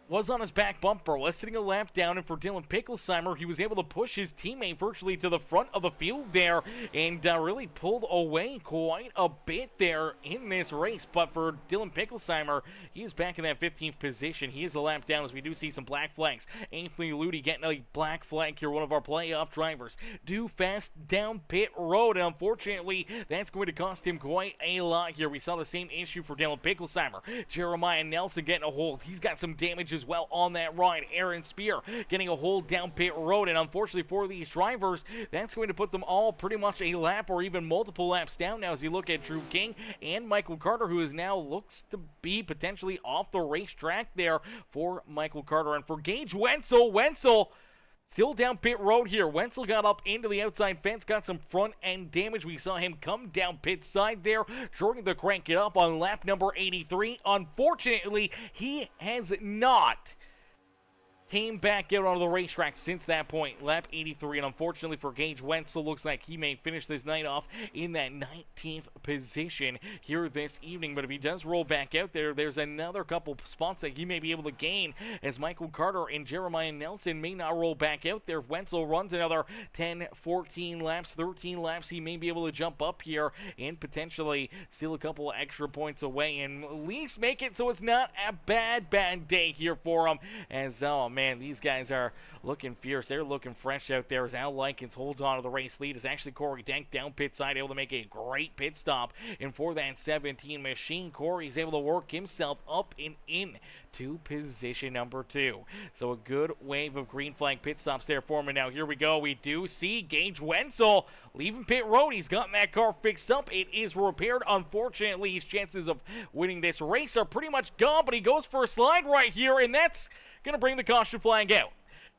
was on his back bumper, was sitting a lap down, and for Dylan Picklesheimer, he was able to push his teammate virtually to the front of the field there and really pulled away quite a bit there in this race. But for Dylan Picklesheimer, he is back in that 15th position. He is a lap down, as we do see some black flags. Anthony Ludy getting a black flag here, one of our playoff drivers. Due fast down pit road, and unfortunately, that's going to cost him quite a lot here. We saw the same issue for Dylan Picklesheimer. Jeremiah Nelson getting a hold. He's got some damage as well on that ride. Aaron Spear getting a hold down pit road, and unfortunately for these drivers, that's going to put them all pretty much a lap or even multiple laps down now, as you look at Drew King and Michael Carter, who is now looks to be potentially off the racetrack there for Michael Carter. And for Gage Wenzel still down pit road here. Wenzel got up into the outside fence, got some front end damage. We saw him come down pit side there, trying to crank it up on lap number 83. Unfortunately, he has not came back out onto the racetrack since that point, lap 83, and unfortunately for Gage Wenzel, looks like he may finish this night off in that 19th position here this evening. But if he does roll back out there, there's another couple spots that he may be able to gain, as Michael Carter and Jeremiah Nelson may not roll back out there. If Wenzel runs another 10, 14 laps, 13 laps, he may be able to jump up here and potentially steal a couple of extra points away and at least make it so it's not a bad day here for him. As, oh man, these guys are looking fierce. They're looking fresh out there, as Al Likens holds on to the race lead. Is actually Corey Dank down pit side, able to make a great pit stop. And for that 17 machine, Corey's able to work himself up and in to position number 2. So a good wave of green flag pit stops there for him. And now here we go. We do see Gage Wenzel leaving pit road. He's gotten that car fixed up. It is repaired. Unfortunately, his chances of winning this race are pretty much gone, but he goes for a slide right here, and that's going to bring the caution flag out.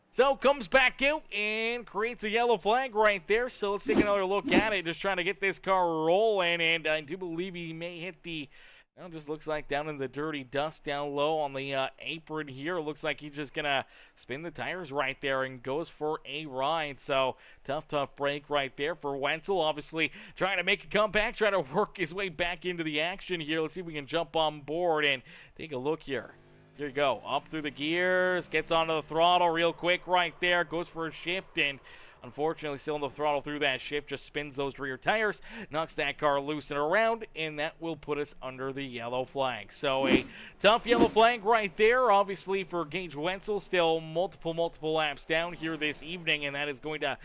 So comes back out and creates a yellow flag right there. So let's take another look at it, just trying to get this car rolling. And I do believe he may hit the, well, just looks like down in the dirty dust down low on the apron here. Looks like he's just going to spin the tires right there and goes for a ride. So tough break right there for Wenzel. Obviously trying to make a comeback, trying to work his way back into the action here. Let's see if we can jump on board and take a look here. Here you go, up through the gears, gets onto the throttle real quick right there, goes for a shift, and unfortunately still on the throttle through that shift, just spins those rear tires, knocks that car loose and around, and that will put us under the yellow flag. So a tough yellow flag right there, obviously for Gage Wenzel, still multiple laps down here this evening, and that is going to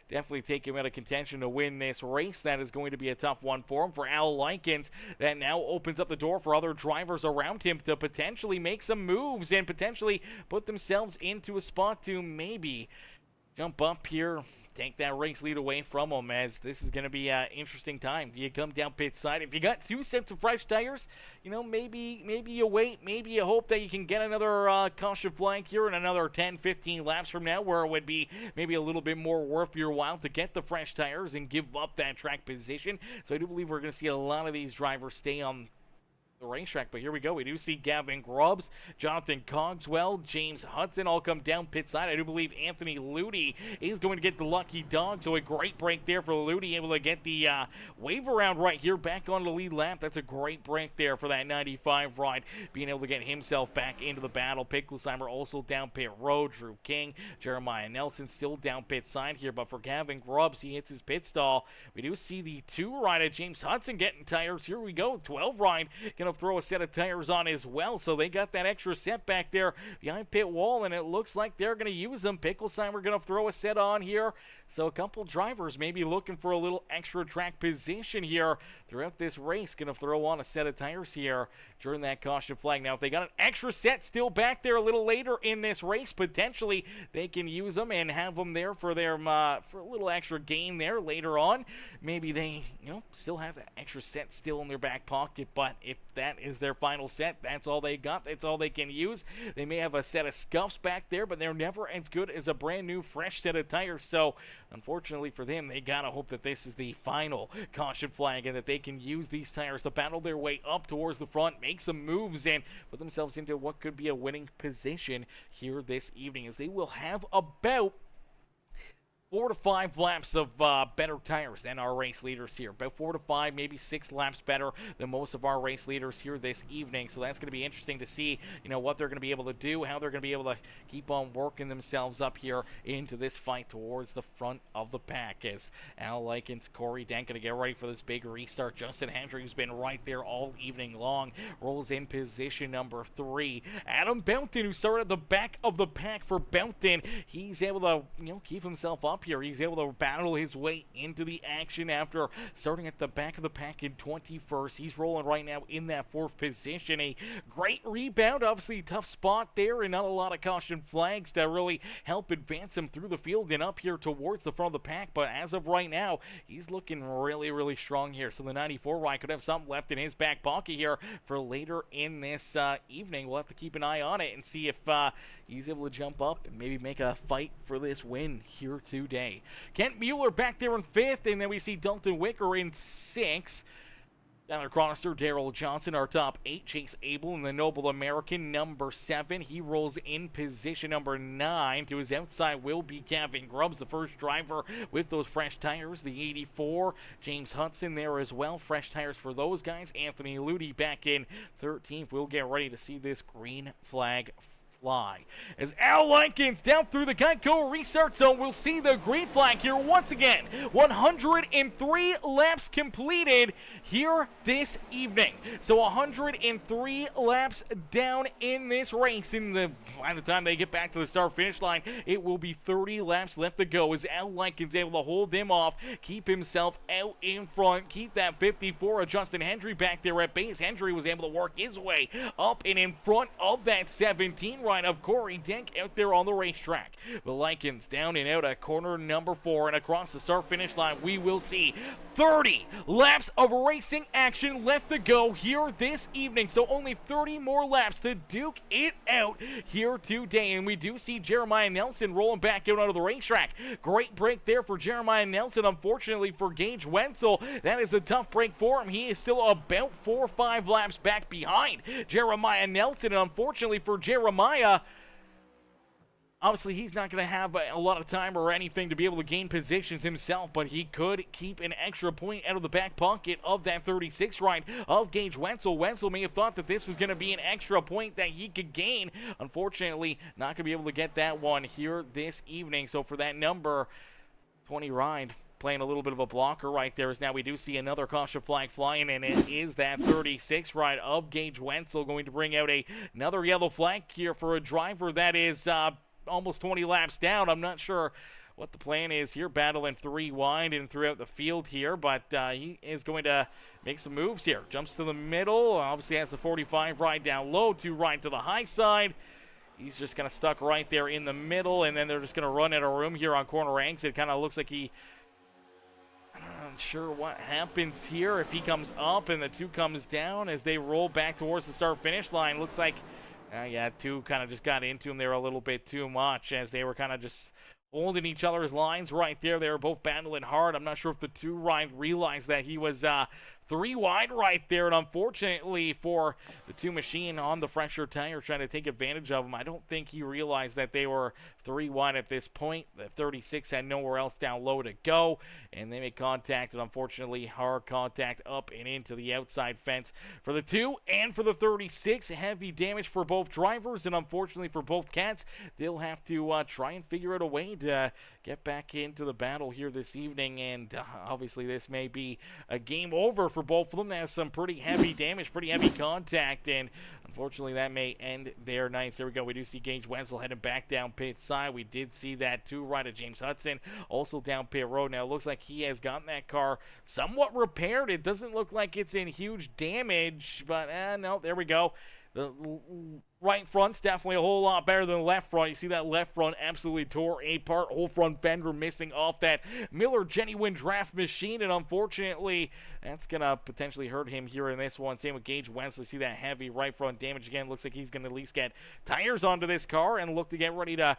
definitely take him out of contention to win this race. That is going to be a tough one for him. For Al Likens, that now opens up the door for other drivers around him to potentially make some moves and potentially put themselves into a spot to maybe jump up here take that race lead away from them, as this is going to be an interesting time. You come down pit side. If you got 2 sets of fresh tires, you know, maybe you wait. Maybe you hope that you can get another caution flag here in another 10, 15 laps from now, where it would be maybe a little bit more worth your while to get the fresh tires and give up that track position. So I do believe we're going to see a lot of these drivers stay on the racetrack. But here we go. We do see Gavin Grubbs, Jonathan Cogswell, James Hudson all come down pit side. I do believe Anthony Ludi is going to get the lucky dog. So a great break there for Ludi, able to get the wave around right here back on the lead lap. That's a great break there for that 95 ride, being able to get himself back into the battle. Picklesheimer also down pit road. Drew King, Jeremiah Nelson still down pit side here. But for Gavin Grubbs, he hits his pit stall. We do see the 2 ride of James Hudson getting tires. Here we go. 12 ride going to throw a set of tires on as well, so they got that extra set back there behind pit wall, and it looks like they're going to use them. Picklesheimer going to throw a set on here, so a couple drivers maybe looking for a little extra track position here throughout this race, going to throw on a set of tires here during that caution flag. Now, if they got an extra set still back there a little later in this race, potentially they can use them and have them there for their for a little extra gain there later on. Maybe they, you know, still have that extra set still in their back pocket, but if that is their final set, that's all they got, that's all they can use. They may have a set of scuffs back there, but they're never as good as a brand new fresh set of tires. So unfortunately for them, they gotta hope that this is the final caution flag and that they can use these tires to battle their way up towards the front, make some moves, and put themselves into what could be a winning position here this evening, as they will have about 4 to 5 laps of better tires than our race leaders here. About 4 to 5, maybe 6 laps better than most of our race leaders here this evening. So that's going to be interesting to see, you know, what they're going to be able to do, how they're going to be able to keep on working themselves up here into this fight towards the front of the pack. As Al Likens, Corey Dent going to get ready for this big restart. Justin Hendry, who's been right there all evening long, rolls in position number 3. Adam Bounton, who started at the back of the pack for Bounton, he's able to, you know, keep himself up here. He's able to battle his way into the action after starting at the back of the pack in 21st. He's rolling right now in that 4th position. A great rebound, obviously tough spot there, and not a lot of caution flags to really help advance him through the field and up here towards the front of the pack. But as of right now, he's looking really, really strong here. So the 94 ride could have something left in his back pocket here for later in this evening. We'll have to keep an eye on it and see if he's able to jump up and maybe make a fight for this win here today. Kent Mueller back there in 5th, and then we see Dalton Wicker in 6th. Tyler Chronister, Darrell Johnson, our top 8. Chase Abel and the Noble American, number 7. He rolls in position number 9. To his outside will be Gavin Grubbs, the first driver with those fresh tires, the 84. James Hudson there as well, fresh tires for those guys. Anthony Ludi back in 13th. We'll get ready to see this green flag fly. As Al Likens down through the Geico restart zone, we'll see the green flag here once again. 103 laps completed here this evening. So 103 laps down in this race. By the time they get back to the start-finish line, it will be 30 laps left to go, as Al Likens able to hold him off, keep himself out in front, keep that 54 of Justin Hendry back there at base. Hendry was able to work his way up and in front of that 17 ride of Corey Denk out there on the racetrack. The Likens down and out at corner number 4, and across the start-finish line, we will see 30 laps of racing action left to go here this evening. So only 30 more laps to duke it out here today. And we do see Jeremiah Nelson rolling back out onto the racetrack. Great break there for Jeremiah Nelson. Unfortunately for Gage Wenzel, that is a tough break for him. He is still about 4 or 5 laps back behind Jeremiah Nelson. And unfortunately for Jeremiah, obviously, he's not going to have a lot of time or anything to be able to gain positions himself, but he could keep an extra point out of the back pocket of that 36 ride of Gage Wenzel. Wenzel may have thought that this was going to be an extra point that he could gain. Unfortunately, not going to be able to get that one here this evening. So for that number 20 ride, playing a little bit of a blocker right there, as now we do see another caution flag flying, and it is that 36 ride of Gage Wenzel going to bring out another yellow flag here for a driver that is almost 20 laps down. I'm not sure what the plan is here, battling 3 wide and throughout the field here, but he is going to make some moves here. Jumps to the middle, obviously has the 45 ride down low, 2 ride to the high side. He's just kind of stuck right there in the middle, and then they're just going to run out of room here on corner exit. It kind of looks like I'm not sure what happens here if he comes up and the 2 comes down as they roll back towards the start-finish line. Looks like, yeah, 2 kind of just got into him there a little bit too much as they were kind of just holding each other's lines right there. They were both battling hard. I'm not sure if the 2 realized that he was 3 wide right there, and unfortunately for the 2 machine on the fresher tire trying to take advantage of him, I don't think he realized that they were 3 wide at this point. The 36 had nowhere else down low to go, and they make contact, and unfortunately hard contact up and into the outside fence for the 2 and for the 36. Heavy damage for both drivers, and unfortunately for both cats, they'll have to try and figure out a way to get back into the battle here this evening, and obviously this may be a game over for both of them. That has some pretty heavy damage, pretty heavy contact, and unfortunately that may end their nights. There we go. We do see Gage Wenzel heading back down pit side. We did see that 2 right of James Hudson also down pit road. Now it looks like he has gotten that car somewhat repaired. It doesn't look like it's in huge damage, but no, there we go. The right front's definitely a whole lot better than the left front. You see that left front absolutely tore apart. Whole front fender missing off that Miller Genuine Draft machine, and unfortunately, that's going to potentially hurt him here in this one. Same with Gage Wenzel. See that heavy right front damage again. Looks like he's going to at least get tires onto this car and look to get ready to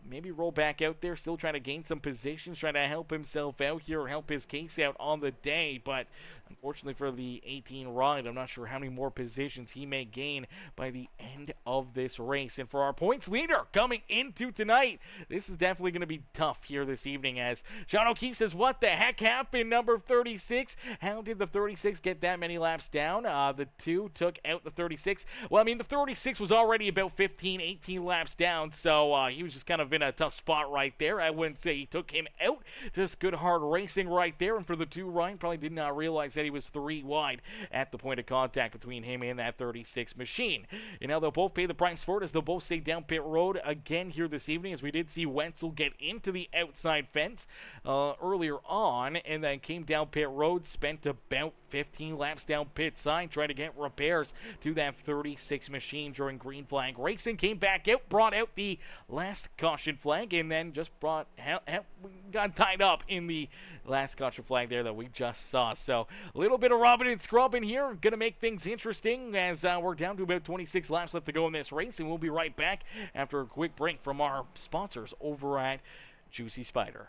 maybe roll back out there. Still trying to gain some positions, trying to help himself out here and help his case out on the day, but unfortunately for the 18 ride, I'm not sure how many more positions he may gain by the end of this race. And for our points leader coming into tonight, this is definitely going to be tough here this evening, as Sean O'Keefe says, what the heck happened, number 36? How did the 36 get that many laps down? The 2 took out the 36. Well, I mean, the 36 was already about 15, 18 laps down, so he was just kind of in a tough spot right there. I wouldn't say he took him out. Just good hard racing right there. And for the 2, Ryan probably did not realize that he was 3 wide at the point of contact between him and that 36 machine. And now they'll both pay the price for it as they'll both stay down pit road again here this evening, as we did see Wenzel get into the outside fence earlier on and then came down pit road, spent about 15 laps down pit side trying to get repairs to that 36 machine during green flag racing. Came back out, brought out the last caution flag, and then just got tied up in the last caution flag there that we just saw. So a little bit of rubbing and scrubbing here, gonna make things interesting as we're down to about 26 laps left to go in this race, and we'll be right back after a quick break from our sponsors over at Juicy Spider.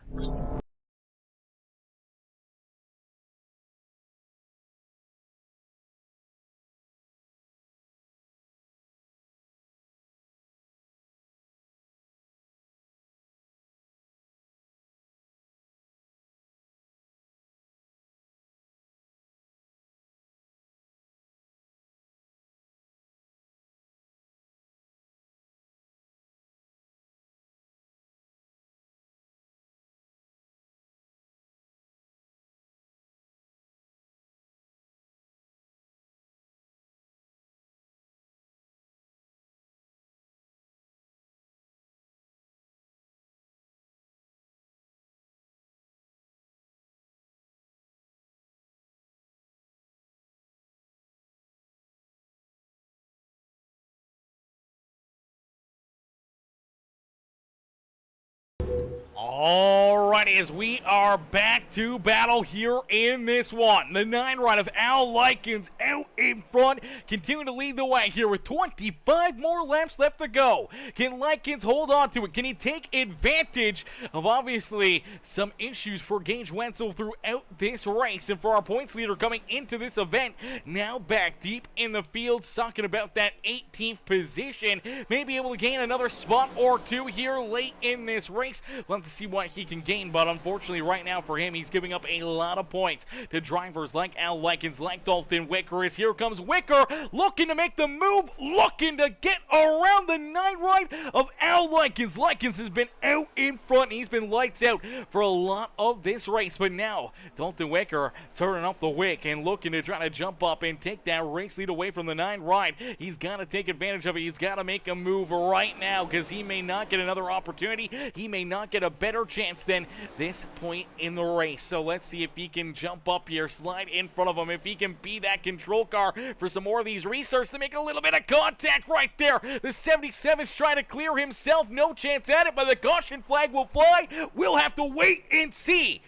Alrighty, as we are back to battle here in this one. The 9 ride of Al Likens out in front, continuing to lead the way here with 25 more laps left to go. Can Likens hold on to it? Can he take advantage of obviously some issues for Gage Wenzel throughout this race? And for our points leader coming into this event, now back deep in the field, talking about that 18th position, may be able to gain another spot or 2 here late in this race. We'll have to see what he can gain, but unfortunately right now for him, he's giving up a lot of points to drivers like Al Likens, like Dalton Wicker. As here comes Wicker, looking to make the move, looking to get around the 9 ride of Al Likens. Likens has been out in front. He's been lights out for a lot of this race, but now Dalton Wicker turning up the wick and looking to try to jump up and take that race lead away from the 9 ride. He's got to take advantage of it. He's got to make a move right now because he may not get another opportunity. He may not get a better chance than this point in the race. So let's see if he can jump up here, slide in front of him, if he can be that control car for some more of these restarts to make a little bit of contact right there. The 77's trying to clear himself. No chance at it, but the caution flag will fly. We'll have to wait and see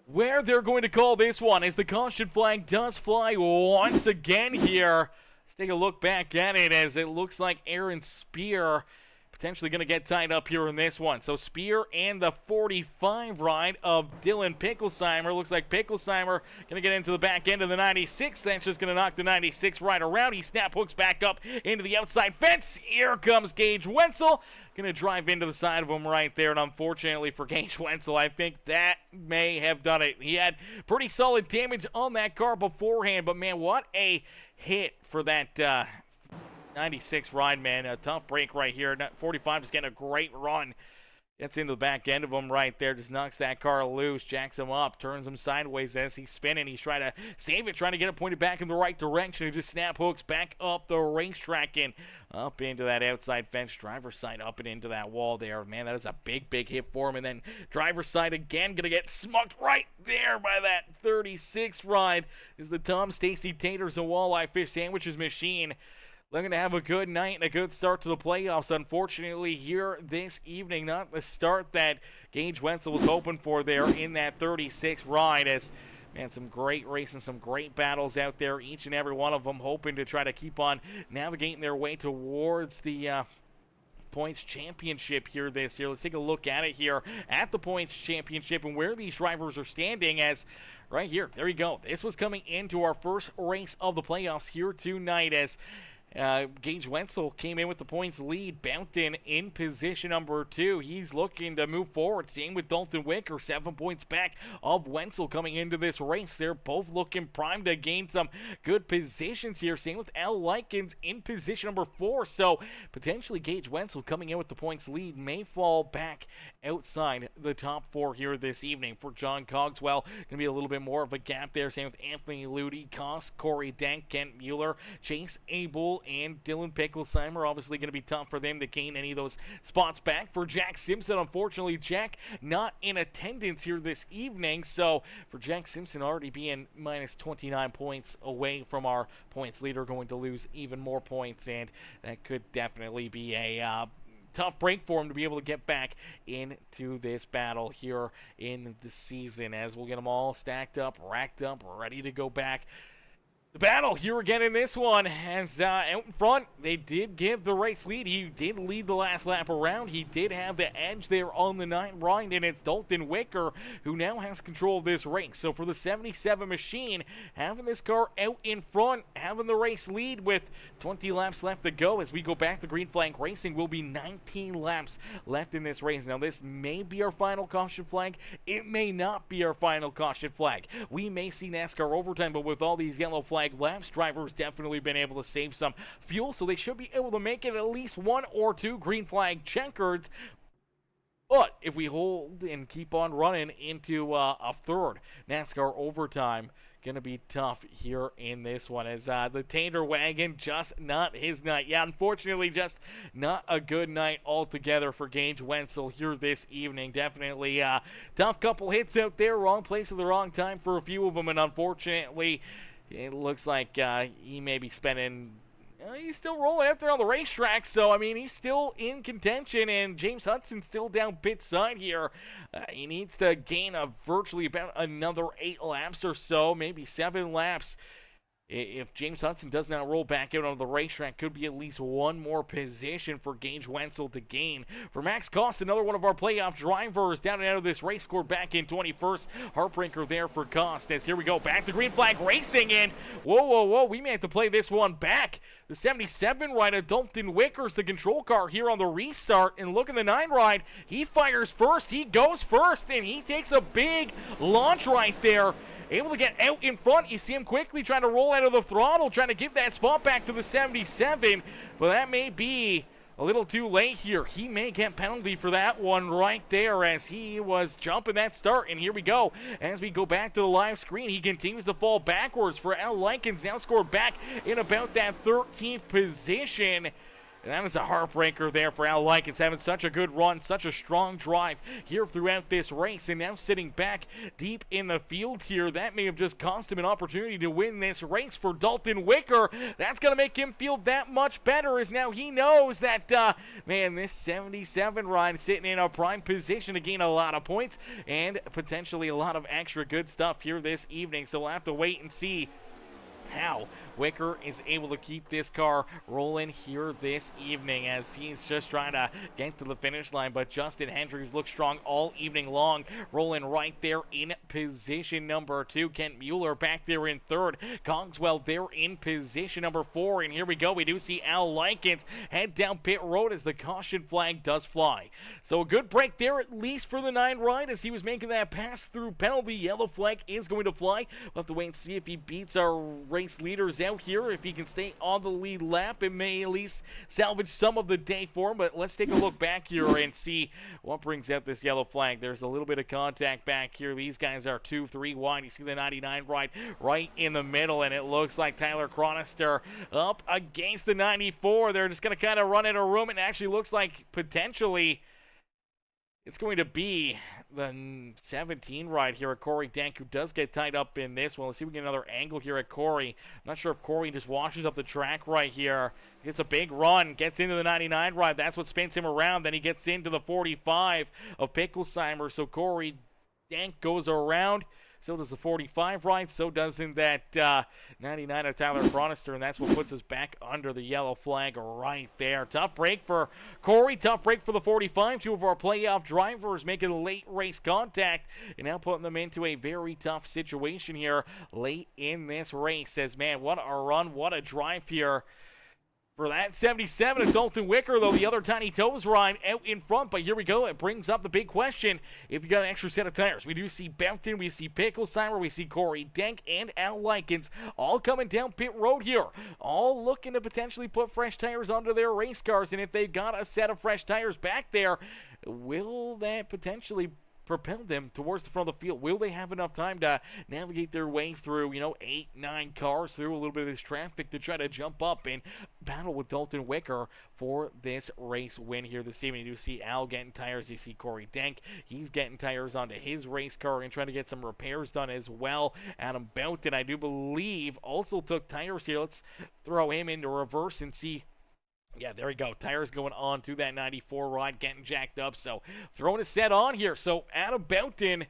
where they're going to call this one, as the caution flag does fly once again here. Let's take a look back at it, as it looks like Aaron Spear potentially going to get tied up here in this one. So Spear and the 45 ride of Dylan Picklesheimer. Looks like Picklesheimer going to get into the back end of the 96. That's just going to knock the 96 right around. He snap hooks back up into the outside fence. Here comes Gage Wenzel. Going to drive into the side of him right there. And unfortunately for Gage Wenzel, I think that may have done it. He had pretty solid damage on that car beforehand. But man, what a hit for that 96 ride, man. A tough break right here. 45 is getting a great run. Gets into the back end of him right there. Just knocks that car loose. Jacks him up. Turns him sideways as he's spinning. He's trying to save it. Trying to get it pointed back in the right direction. He just snap hooks back up the racetrack and up into that outside fence. Driver's side up and into that wall there. Man, that is a big, big hit for him. And then driver's side again. Going to get smucked right there by that 36 ride. Is the Tom Stacy Taters and Walleye Fish Sandwiches machine. Looking to have a good night and a good start to the playoffs. Unfortunately, here this evening, not the start that Gage Wenzel was hoping for there in that 36 ride. As, man, some great racing, some great battles out there, each and every one of them hoping to try to keep on navigating their way towards the points championship here this year. Let's take a look at it here at the points championship and where these drivers are standing, as right here, there you go. This was coming into our first race of the playoffs here tonight, as Gage Wenzel came in with the points lead. Bounton in position number 2. He's looking to move forward. Same with Dalton Wicker, 7 points back of Wenzel coming into this race. They're both looking primed to gain some good positions here. Same with Al Likens in position number 4. So potentially Gage Wenzel coming in with the points lead may fall back outside the top 4 here this evening. For John Cogswell, going to be a little bit more of a gap there. Same with Anthony Ludi, Koss, Corey Dank, Kent Mueller, Chase Abel, and Dylan Picklesheimer. Obviously going to be tough for them to gain any of those spots back. For Jack Simpson, unfortunately, Jack not in attendance here this evening. So for Jack Simpson, already being minus 29 points away from our points leader, going to lose even more points, and that could definitely be a tough break for him to be able to get back into this battle here in the season, as we'll get them all stacked up, racked up, ready to go back. The battle here again in this one, as out in front, they did give the race lead. He did lead the last lap around. He did have the edge there on the 9 ride, and it's Dalton Wicker who now has control of this race. So for the 77 machine, having this car out in front, having the race lead with 20 laps left to go, as we go back to green flag racing, will be 19 laps left in this race. Now this may be our final caution flag. It may not be our final caution flag. We may see NASCAR overtime, but with all these yellow flag laps, drivers definitely been able to save some fuel, so they should be able to make it at least 1 or 2 green flag checkers. But if we hold and keep on running into a third NASCAR overtime, gonna be tough here in this one, as the Tater wagon just not his night. Yeah, unfortunately, just not a good night altogether for Gage Wenzel here this evening. Definitely tough couple hits out there, wrong place at the wrong time for a few of them, and unfortunately it looks like he may be spending. He's still rolling out there on the racetrack, so I mean he's still in contention, and James Hudson's still down pit side here. He needs to gain virtually about another 8 laps or so, maybe 7 laps. If James Hudson does not roll back out on the racetrack, could be at least 1 more position for Gage Wenzel to gain. For Max Koss, another one of our playoff drivers, down and out of this race, scored back in 21st. Heartbreaker there for Koss, as here we go, back to green flag racing, and whoa, we may have to play this one back. The 77 ride of Dalton Wicker's the control car here on the restart, and look at the 9 ride. He fires first, he goes first, and he takes a big launch right there. Able to get out in front. You see him quickly trying to roll out of the throttle, trying to give that spot back to the 77, but that may be a little too late here. He may get penalty for that one right there, as he was jumping that start. And here we go. As we go back to the live screen, he continues to fall backwards. For Al Likens, now scored back in about that 13th position. And that was a heartbreaker there for Al Likens, having such a good run, such a strong drive here throughout this race, and now sitting back deep in the field here. That may have just cost him an opportunity to win this race for Dalton Wicker. That's going to make him feel that much better, as now he knows that, man, this 77 ride sitting in a prime position to gain a lot of points and potentially a lot of extra good stuff here this evening. So we'll have to wait and see how Wicker is able to keep this car rolling here this evening, as he's just trying to get to the finish line. But Justin Hendricks looks strong all evening long, rolling right there in position number 2. Kent Mueller back there in 3rd. Cogswell there in position number 4. And here we go. We do see Al Likens head down pit road as the caution flag does fly. So a good break there, at least for the 9 ride, as he was making that pass-through penalty. Yellow flag is going to fly. We'll have to wait and see if he beats our race leaders out here. If he can stay on the lead lap, it may at least salvage some of the day for him. But let's take a look back here and see what brings out this yellow flag. There's a little bit of contact back here. These guys are 2-3 wide. You see the 99 ride right in the middle, and it looks like Tyler Chronister up against the 94. They're just going to kind of run in a room. It actually looks like potentially it's going to be the 17 ride here at Corey Dank, who does get tied up in this one. Let's see if we get another angle here at Corey. I'm not sure if Corey just washes up the track right here. Gets a big run, gets into the 99 ride. That's what spins him around. Then he gets into the 45 of Picklesheimer. So Corey Dank goes around. So does the 45 ride. So doesn't that 99 of Tyler Chronister. And that's what puts us back under the yellow flag right there. Tough break for Corey. Tough break for the 45. 2 of our playoff drivers making late race contact. And now putting them into a very tough situation here late in this race. Says, man, what a run. What a drive here for that 77 of Dalton Wicker, though the other Tiny Toes ride out in front. But here we go. It brings up the big question. If you got an extra set of tires, we do see Belton, we see Picklesheimer, we see Corey Dank, and Al Likens all coming down pit road here. All looking to potentially put fresh tires onto their race cars. And if they've got a set of fresh tires back there, will that potentially propel them towards the front of the field? Will they have enough time to navigate their way through, 8, 9 cars through a little bit of this traffic to try to jump up and battle with Dalton Wicker for this race win here this evening? You see Al getting tires. You see Corey Dank. He's getting tires onto his race car and trying to get some repairs done as well. Adam Belton, I do believe, also took tires here. Let's throw him into reverse and see. Yeah, there we go. Tires going on to that 94 ride, getting jacked up. So throwing a set on here. So Adam Belton,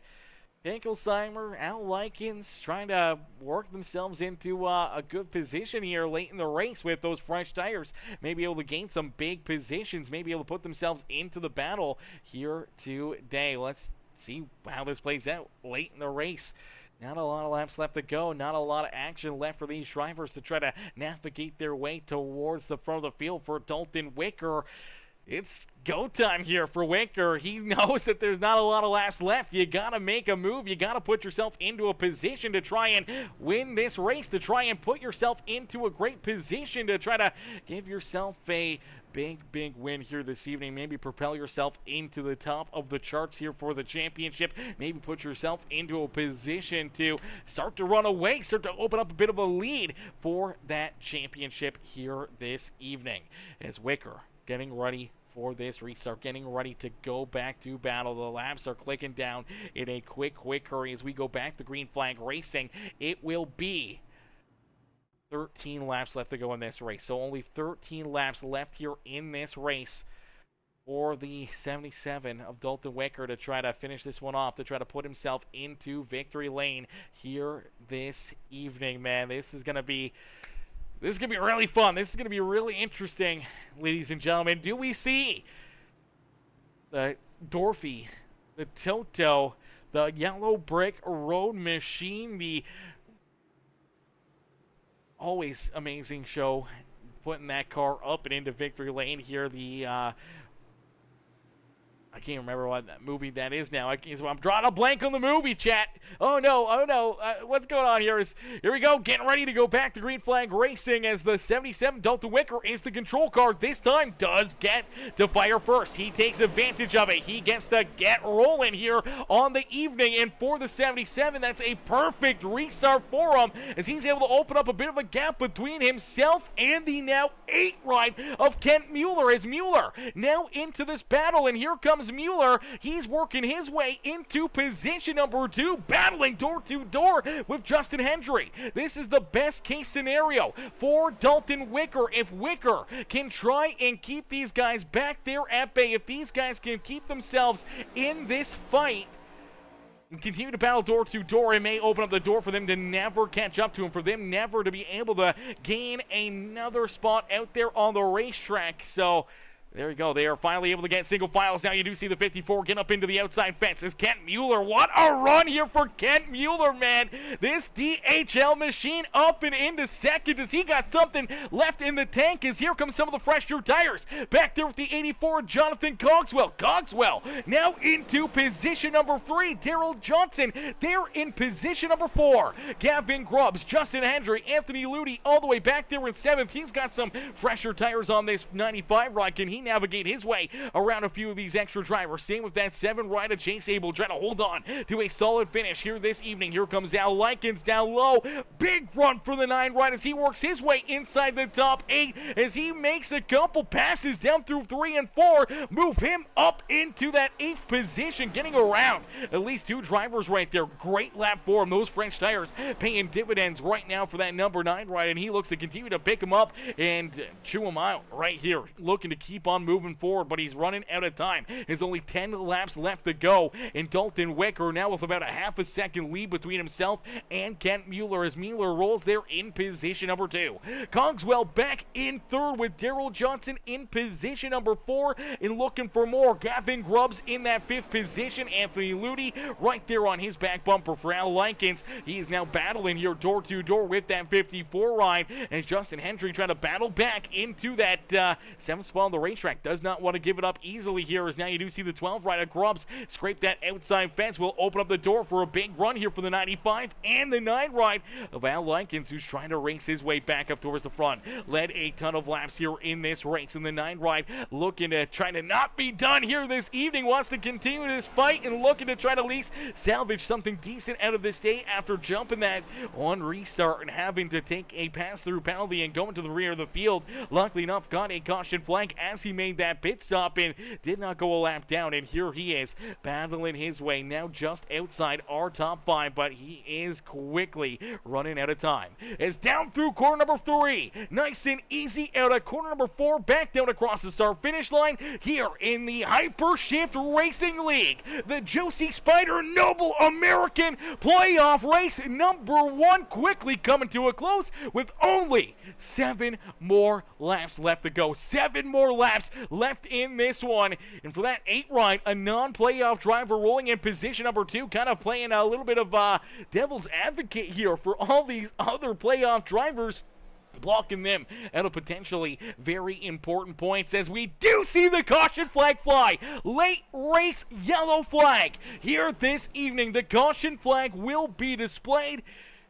Picklesheimer, Al Likens trying to work themselves into a good position here late in the race with those fresh tires. Maybe able to gain some big positions, maybe able to put themselves into the battle here today. Let's see how this plays out late in the race. Not a lot of laps left to go. Not a lot of action left for these drivers to try to navigate their way towards the front of the field for Dalton Wicker. It's go time here for Wicker. He knows that there's not a lot of laps left. You got to make a move. You got to put yourself into a position to try and win this race, to try and put yourself into a great position to try to give yourself a big win here this evening. Maybe propel yourself into the top of the charts here for the championship. Maybe put yourself into a position to start to run away, start to open up a bit of a lead for that championship here this evening. As Wicker getting ready for this restart, getting ready to go back to battle. The laps are clicking down in a quick hurry as we go back to green flag racing. It will be 13 laps left to go in this race. So only 13 laps left here in this race for the 77 of Dalton Wicker to try to finish this one off, to try to put himself into victory lane here this evening, man. This is going to be really fun. This is going to be really interesting, ladies and gentlemen. Do we see the Dorothy, the Toto, the Yellow Brick Road Machine, the always amazing show, putting that car up and into victory lane here. The I can't remember what that movie that is now. I'm drawing a blank on the movie, chat. Oh no. What's going on here? Here we go, getting ready to go back to green flag racing as the 77 Dalton Wicker is the control car. This time does get to fire first. He takes advantage of it. He gets to get rolling here on the evening. And for the 77, that's a perfect restart for him as he's able to open up a bit of a gap between himself and the now 8 ride of Kent Mueller. As Mueller now into this battle, and here comes Mueller. He's working his way into position number 2, battling door to door with Justin Hendry. This is the best case scenario for Dalton Wicker. If Wicker can try and keep these guys back there at bay, if these guys can keep themselves in this fight and continue to battle door to door, it may open up the door for them to never catch up to him, for them never to be able to gain another spot out there on the racetrack. So there you go. They are finally able to get single files. Now you do see the 54 get up into the outside fence. Is Kent Mueller. What a run here for Kent Mueller, man. This DHL machine up and into second as he got something left in the tank as here comes some of the fresh new tires. Back there with the 84, Jonathan Cogswell. Cogswell now into position number 3. Daryl Johnson there in position number 4. Gavin Grubbs, Justin Hendry, Anthony Ludi all the way back there in 7th. He's got some fresher tires on this 95 ride. Can he navigate his way around a few of these extra drivers? Same with that 7 ride of Chase Abel trying to hold on to a solid finish here this evening. Here comes Al Likens down low. Big run for the 9 ride as he works his way inside the top 8 as he makes a couple passes down through 3 and 4. Move him up into that 8th position, getting around at least 2 drivers right there. Great lap for him. Those French tires paying dividends right now for that number 9 ride, and he looks to continue to pick him up and chew him out right here, looking to keep on moving forward, but he's running out of time. There's only 10 laps left to go, and Dalton Wicker now with about a half a second lead between himself and Kent Mueller as Mueller rolls there in position number 2. Cogswell back in 3rd with Daryl Johnson in position number 4 and looking for more. Gavin Grubbs in that 5th position. Anthony Ludi right there on his back bumper for Al Likens. He is now battling here door to door with that 54 ride as Justin Hendry trying to battle back into that 7th spot on the racetrack. Does not want to give it up easily here as now you do see the 12 ride of Grubbs scrape that outside fence. Will open up the door for a big run here for the 95 and the 9 ride of Al Likens, who's trying to race his way back up towards the front. Led a ton of laps here in this race, and the 9 ride looking to try to not be done here this evening. Wants to continue this fight and looking to try to at least salvage something decent out of this day after jumping that on restart and having to take a pass-through penalty and going to the rear of the field. Luckily enough, got a caution flag as he made that pit stop and did not go a lap down, and here he is battling his way now just outside our top 5, but he is quickly running out of time. As down through corner number 3, nice and easy out of corner number 4, back down across the start finish line here in the Hypershift Racing League, the Josie Spider Noble American playoff race number 1 quickly coming to a close with only 7 more laps left to go. 7 more laps left in this one, and for that 8 ride, a non-playoff driver rolling in position number 2, kind of playing a little bit of devil's advocate here for all these other playoff drivers, blocking them out of potentially very important points as we do see the caution flag fly. Late race yellow flag here this evening. The caution flag will be displayed,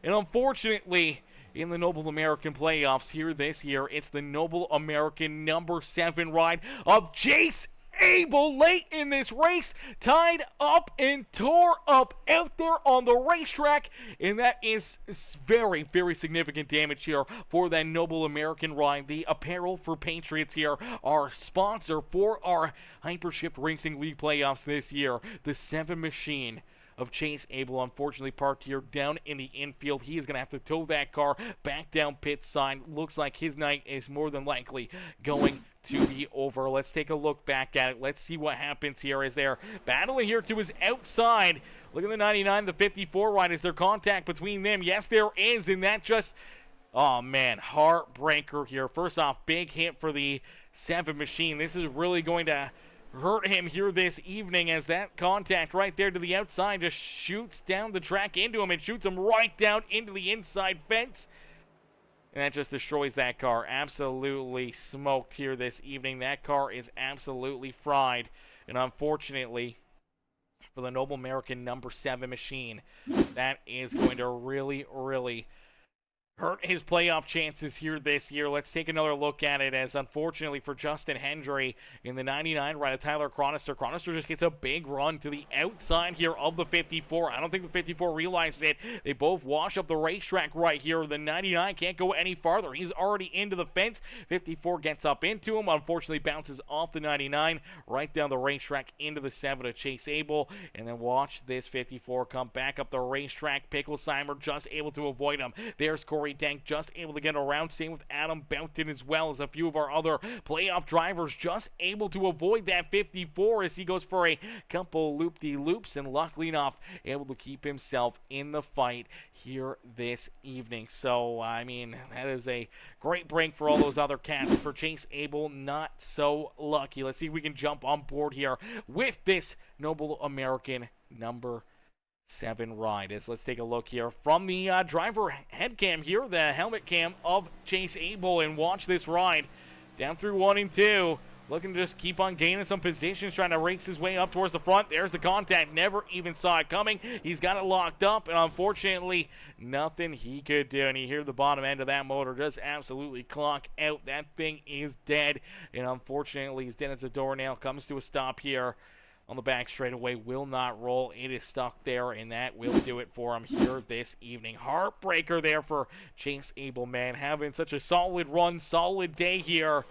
and unfortunately in the Noble American playoffs here this year, it's the Noble American number 7 ride of Chase Abel late in this race, tied up and tore up out there on the racetrack, and that is very, very significant damage here for that Noble American ride. The apparel for Patriots here, our sponsor for our Hypershift Racing League playoffs this year, the 7 machine of Chase Abel, unfortunately parked here down in the infield. He is going to have to tow that car back down pit sign. Looks like his night is more than likely going to be over. Let's take a look back at it. Let's see what happens here as they're battling here to his outside. Look at the 99, the 54 ride. Is there contact between them? Yes, there is, and that just, oh man, heartbreaker here. First off, big hit for the 7 machine. This is really going to hurt him here this evening as that contact right there to the outside just shoots down the track into him and shoots him right down into the inside fence. And that just destroys that car. Absolutely smoked here this evening. That car is absolutely fried And unfortunately, for the Noble American number 7 machine, that is going to really, really hurt his playoff chances here this year. Let's take another look at it, as unfortunately for Justin Hendry in the 99 right of Tyler Chronister just gets a big run to the outside here of the 54. I don't think the 54 realizes it. They both wash up the racetrack right here. The 99 can't go any farther. He's already into the fence. 54 gets up into him. Unfortunately, bounces off the 99 right down the racetrack into the 7 of Chase Abel. And then watch this 54 come back up the racetrack. Picklesheimer just able to avoid him. There's Corey Dank just able to get around. Same with Adam Bounton, as well as a few of our other playoff drivers just able to avoid that 54 as he goes for a couple loop-de-loops, and luckily enough able to keep himself in the fight here this evening. So, I mean, that is a great break for all those other cats. For Chase Abel, not so lucky. Let's see if we can jump on board here with this Noble American number 7 ride. Let's take a look here from the driver head cam here, the helmet cam of Chase Abel, and watch this ride down through 1 and 2. Looking to just keep on gaining some positions, trying to race his way up towards the front. There's the contact. Never even saw it coming. He's got it locked up, and unfortunately, nothing he could do. And you hear the bottom end of that motor just absolutely clock out. That thing is dead, and unfortunately, he's dead as a doornail. Comes to a stop here on the back straightaway, will not roll. It is stuck there, and that will do it for him here this evening. Heartbreaker there for Chase Abel, man. Having such a solid run, solid day here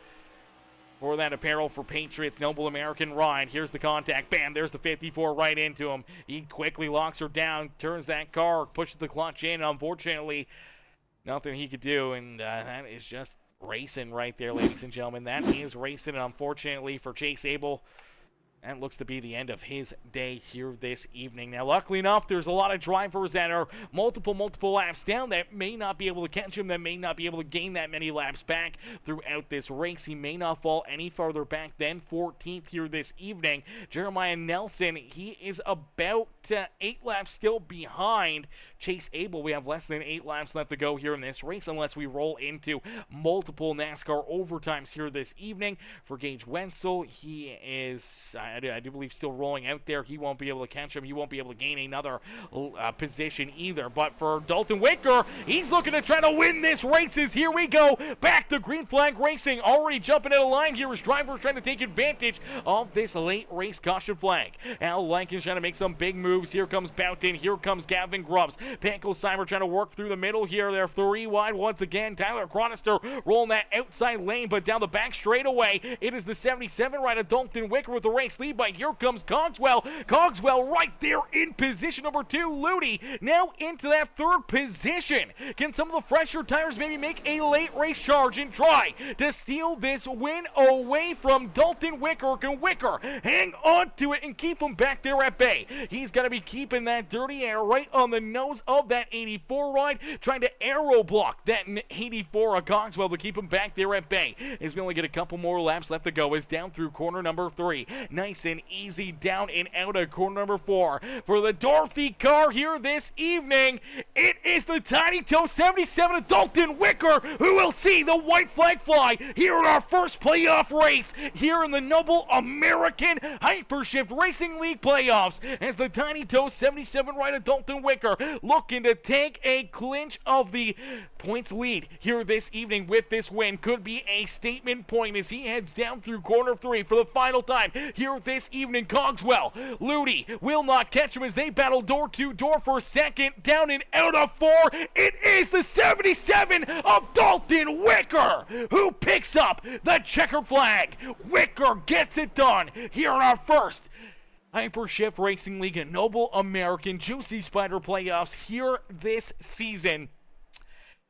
for that apparel for Patriots Noble American ride. Here's the contact. Bam, there's the 54 right into him. He quickly locks her down, turns that car, pushes the clutch in. Unfortunately, nothing he could do, and that is just racing right there, ladies and gentlemen. That is racing, and unfortunately for Chase Abel, that looks to be the end of his day here this evening. Now, luckily enough, there's a lot of drivers that are multiple laps down that may not be able to catch him, that may not be able to gain that many laps back throughout this race. He may not fall any farther back than 14th here this evening. Jeremiah Nelson, he is about 8 laps still behind Chase Abel. We have less than 8 laps left to go here in this race, unless we roll into multiple NASCAR overtimes here this evening. For Gage Wenzel, he is, I do believe, still rolling out there. He won't be able to catch him. He won't be able to gain another position either. But for Dalton Wicker, he's looking to try to win this race. As here we go, back to green flag racing. Already jumping out of line here as drivers trying to take advantage of this late race caution flag. Al Lincoln's trying to make some big moves. Here comes Bounton. Here comes Gavin Grubbs. Picklesheimer trying to work through the middle here. They're 3 wide once again. Tyler Chronister rolling that outside lane, but down the back straightaway, it is the 77 right of Dalton Wicker with the race lead. But here comes Cogswell. Cogswell right there in position number 2. Ludi now into that 3rd position. Can some of the fresher tires maybe make a late race charge and try to steal this win away from Dalton Wicker? Can Wicker hang on to it and keep him back there at bay? He's got to be keeping that dirty air right on the nose of that 84 ride, trying to aero block that 84 of Cogswell to keep him back there at bay. As we only get a couple more laps left to go, is down through corner number 3. Nice and easy down and out of corner number 4. For the Dorothy car here this evening, it is the Tiny Toe 77 of Dalton Wicker who will see the white flag fly here in our first playoff race here in the Noble American Hypershift Racing League playoffs, as the Tiny Toe 77 right of Dalton Wicker looking to take a clinch of the points lead here this evening with this win. Could be a statement point as he heads down through corner 3 for the final time here this evening. Cogswell, Ludi will not catch him as they battle door to door for second, down and out of 4. It is the 77 of Dalton Wicker who picks up the checker flag. Wicker gets it done here in our first Hypershift Racing League and Noble American Juicy Spider playoffs here this season.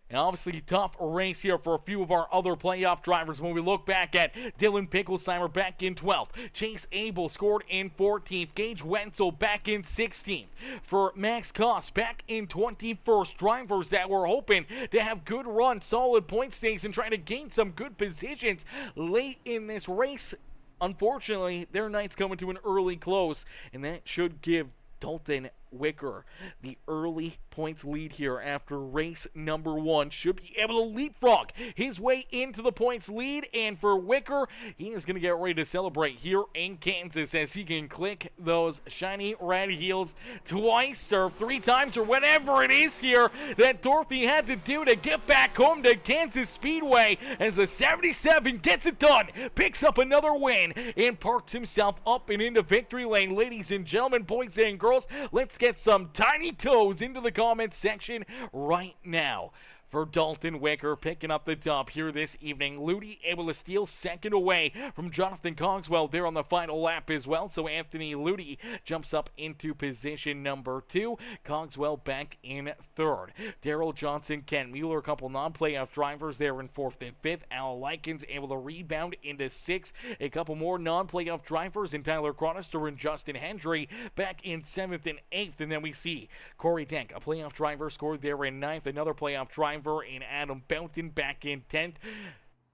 And obviously, tough race here for a few of our other playoff drivers. When we look back at Dylan Picklesheimer back in 12th. Chase Abel scored in 14th. Gage Wenzel back in 16th. For Max Koss back in 21st. Drivers that were hoping to have good runs, solid point stakes, and trying to gain some good positions late in this race. Unfortunately, their night's coming to an early close, and that should give Dalton Wicker, the early points lead here after race number 1, should be able to leapfrog his way into the points lead. And for Wicker, he is going to get ready to celebrate here in Kansas as he can click those shiny red heels twice or 3 times or whatever it is here that Dorothy had to do to get back home to Kansas Speedway, as the 77 gets it done, picks up another win, and parks himself up and into victory lane. Ladies and gentlemen, boys and girls, let's get some tiny toes into the comments section right now. For Dalton Wicker picking up the dub here this evening. Ludi able to steal second away from Jonathan Cogswell there on the final lap as well. So Anthony Ludi jumps up into position number 2. Cogswell back in third. Daryl Johnson, Ken Mueller, a couple non-playoff drivers there in 4th and 5th. Al Likens able to rebound into 6th. A couple more non-playoff drivers in Tyler Chronister and Justin Hendry back in 7th and 8th. And then we see Corey Denk, a playoff driver, scored there in 9th. Another playoff driver in Adam Bounton back in 10th.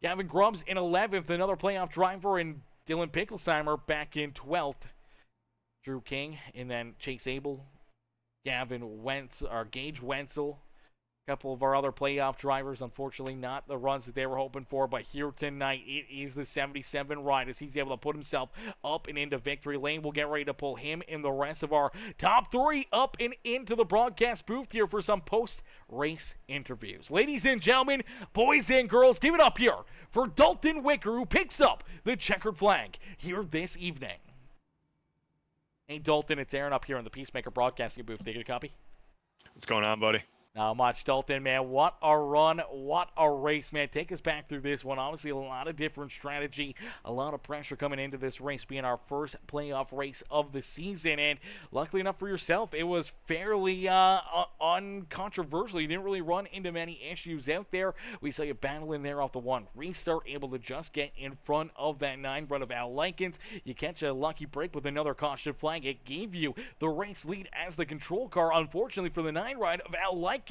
Gavin Grubbs in 11th. Another playoff driver in Dylan Pinkelsheimer back in 12th. Drew King, and then Chase Abel, Gavin Wentz, or Gage Wenzel. A couple of our other playoff drivers, unfortunately not the runs that they were hoping for, but here tonight it is the 77 ride as he's able to put himself up and into victory lane. We'll get ready to pull him and the rest of our top 3 up and into the broadcast booth here for some post-race interviews. Ladies and gentlemen, boys and girls, give it up here for Dalton Wicker, who picks up the checkered flag here this evening. Hey Dalton, it's Aaron up here in the Peacemaker broadcasting booth. Take a copy. What's going on, buddy? Not much, Dalton, man. What a run. What a race, man. Take us back through this one. Obviously, a lot of different strategy, a lot of pressure coming into this race, being our first playoff race of the season. And luckily enough for yourself, it was fairly uncontroversial. You didn't really run into many issues out there. We saw you battle in there off the 1 restart, able to just get in front of that 9 run of Al Likens. You catch a lucky break with another caution flag. It gave you the race lead as the control car. Unfortunately for the 9 ride of Al Likens,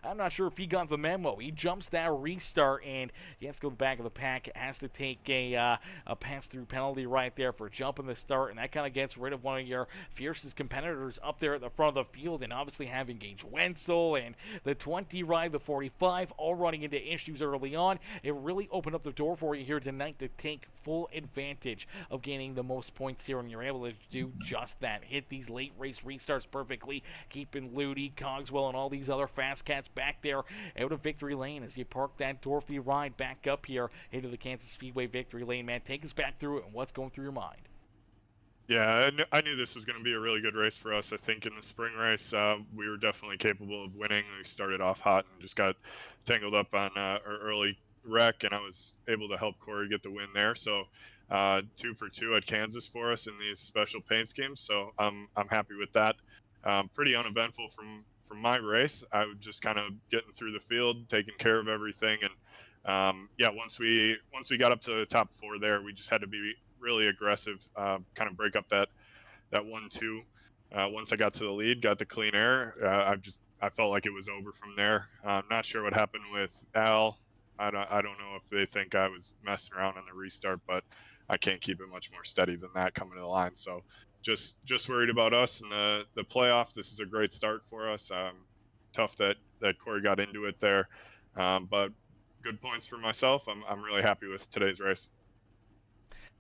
I'm not sure if he got the memo. He jumps that restart, and he has to go to the back of the pack. Has to take a pass-through penalty right there for jumping the start, and that kind of gets rid of one of your fiercest competitors up there at the front of the field. And obviously having Gage Wenzel and the 20 ride, the 45, all running into issues early on. It really opened up the door for you here tonight to take full advantage of gaining the most points here, and you're able to do just that. Hit these late race restarts perfectly, keeping Ludi, Cogswell, and all these other fast cats back there out of victory lane as you park that Dorothy ride back up here into the Kansas Speedway victory lane. Man, take us back through it and what's going through your mind. Yeah, I knew this was going to be a really good race for us. I think in the spring race, we were definitely capable of winning. We started off hot and just got tangled up on our early wreck, and I was able to help Corey get the win there. So 2 for 2 at Kansas for us in these special paint schemes. So I'm happy with that. Pretty uneventful from my race. I was just kind of getting through the field, taking care of everything, and yeah, once we got up to the top 4 there, we just had to be really aggressive, kind of break up that 1-2. Once I got to the lead, got the clean air, I felt like it was over from there. I'm not sure what happened with Al. I don't know if they think I was messing around on the restart, but I can't keep it much more steady than that coming to the line. So just worried about us in the playoff. This is a great start for us. Tough that Corey got into it there, but good points for myself. I'm really happy with today's race.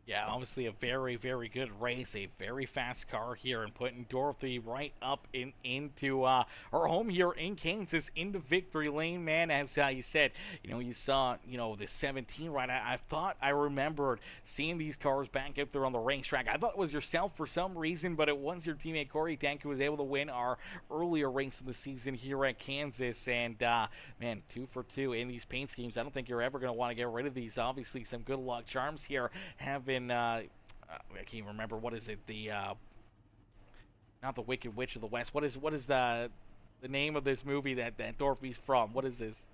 Yeah, obviously a very, very good race, a very fast car here, and putting Dorothy right up into her home here in Kansas, into victory lane, man. As you said, you saw, the 17 ride. I thought I remembered seeing these cars back up there on the racetrack. I thought it was yourself for some reason, but it was your teammate Corey Denk who was able to win our earlier race of the season here at Kansas. And man, 2 for 2 in these paint schemes. I don't think you're ever going to want to get rid of these. Obviously, some good luck charms here have been. I can't remember, what is it? Not the Wicked Witch of the West. What is the name of this movie that Dorothy's from? What is this?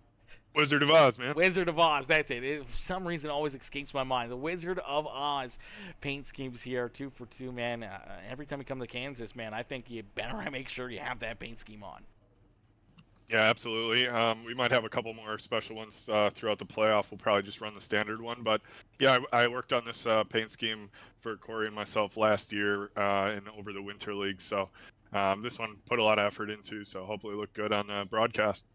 Wizard of Oz, man. Wizard of Oz, that's it. It for some reason always escapes my mind. The Wizard of Oz paint schemes here, 2 for 2, man. Every time you come to Kansas, man, I think you better make sure you have that paint scheme on. Yeah, absolutely. We might have a couple more special ones throughout the playoff. We'll probably just run the standard one, but Yeah, I worked on this paint scheme for Corey and myself last year and over the Winter League. So this one put a lot of effort into. So hopefully look good on the broadcast.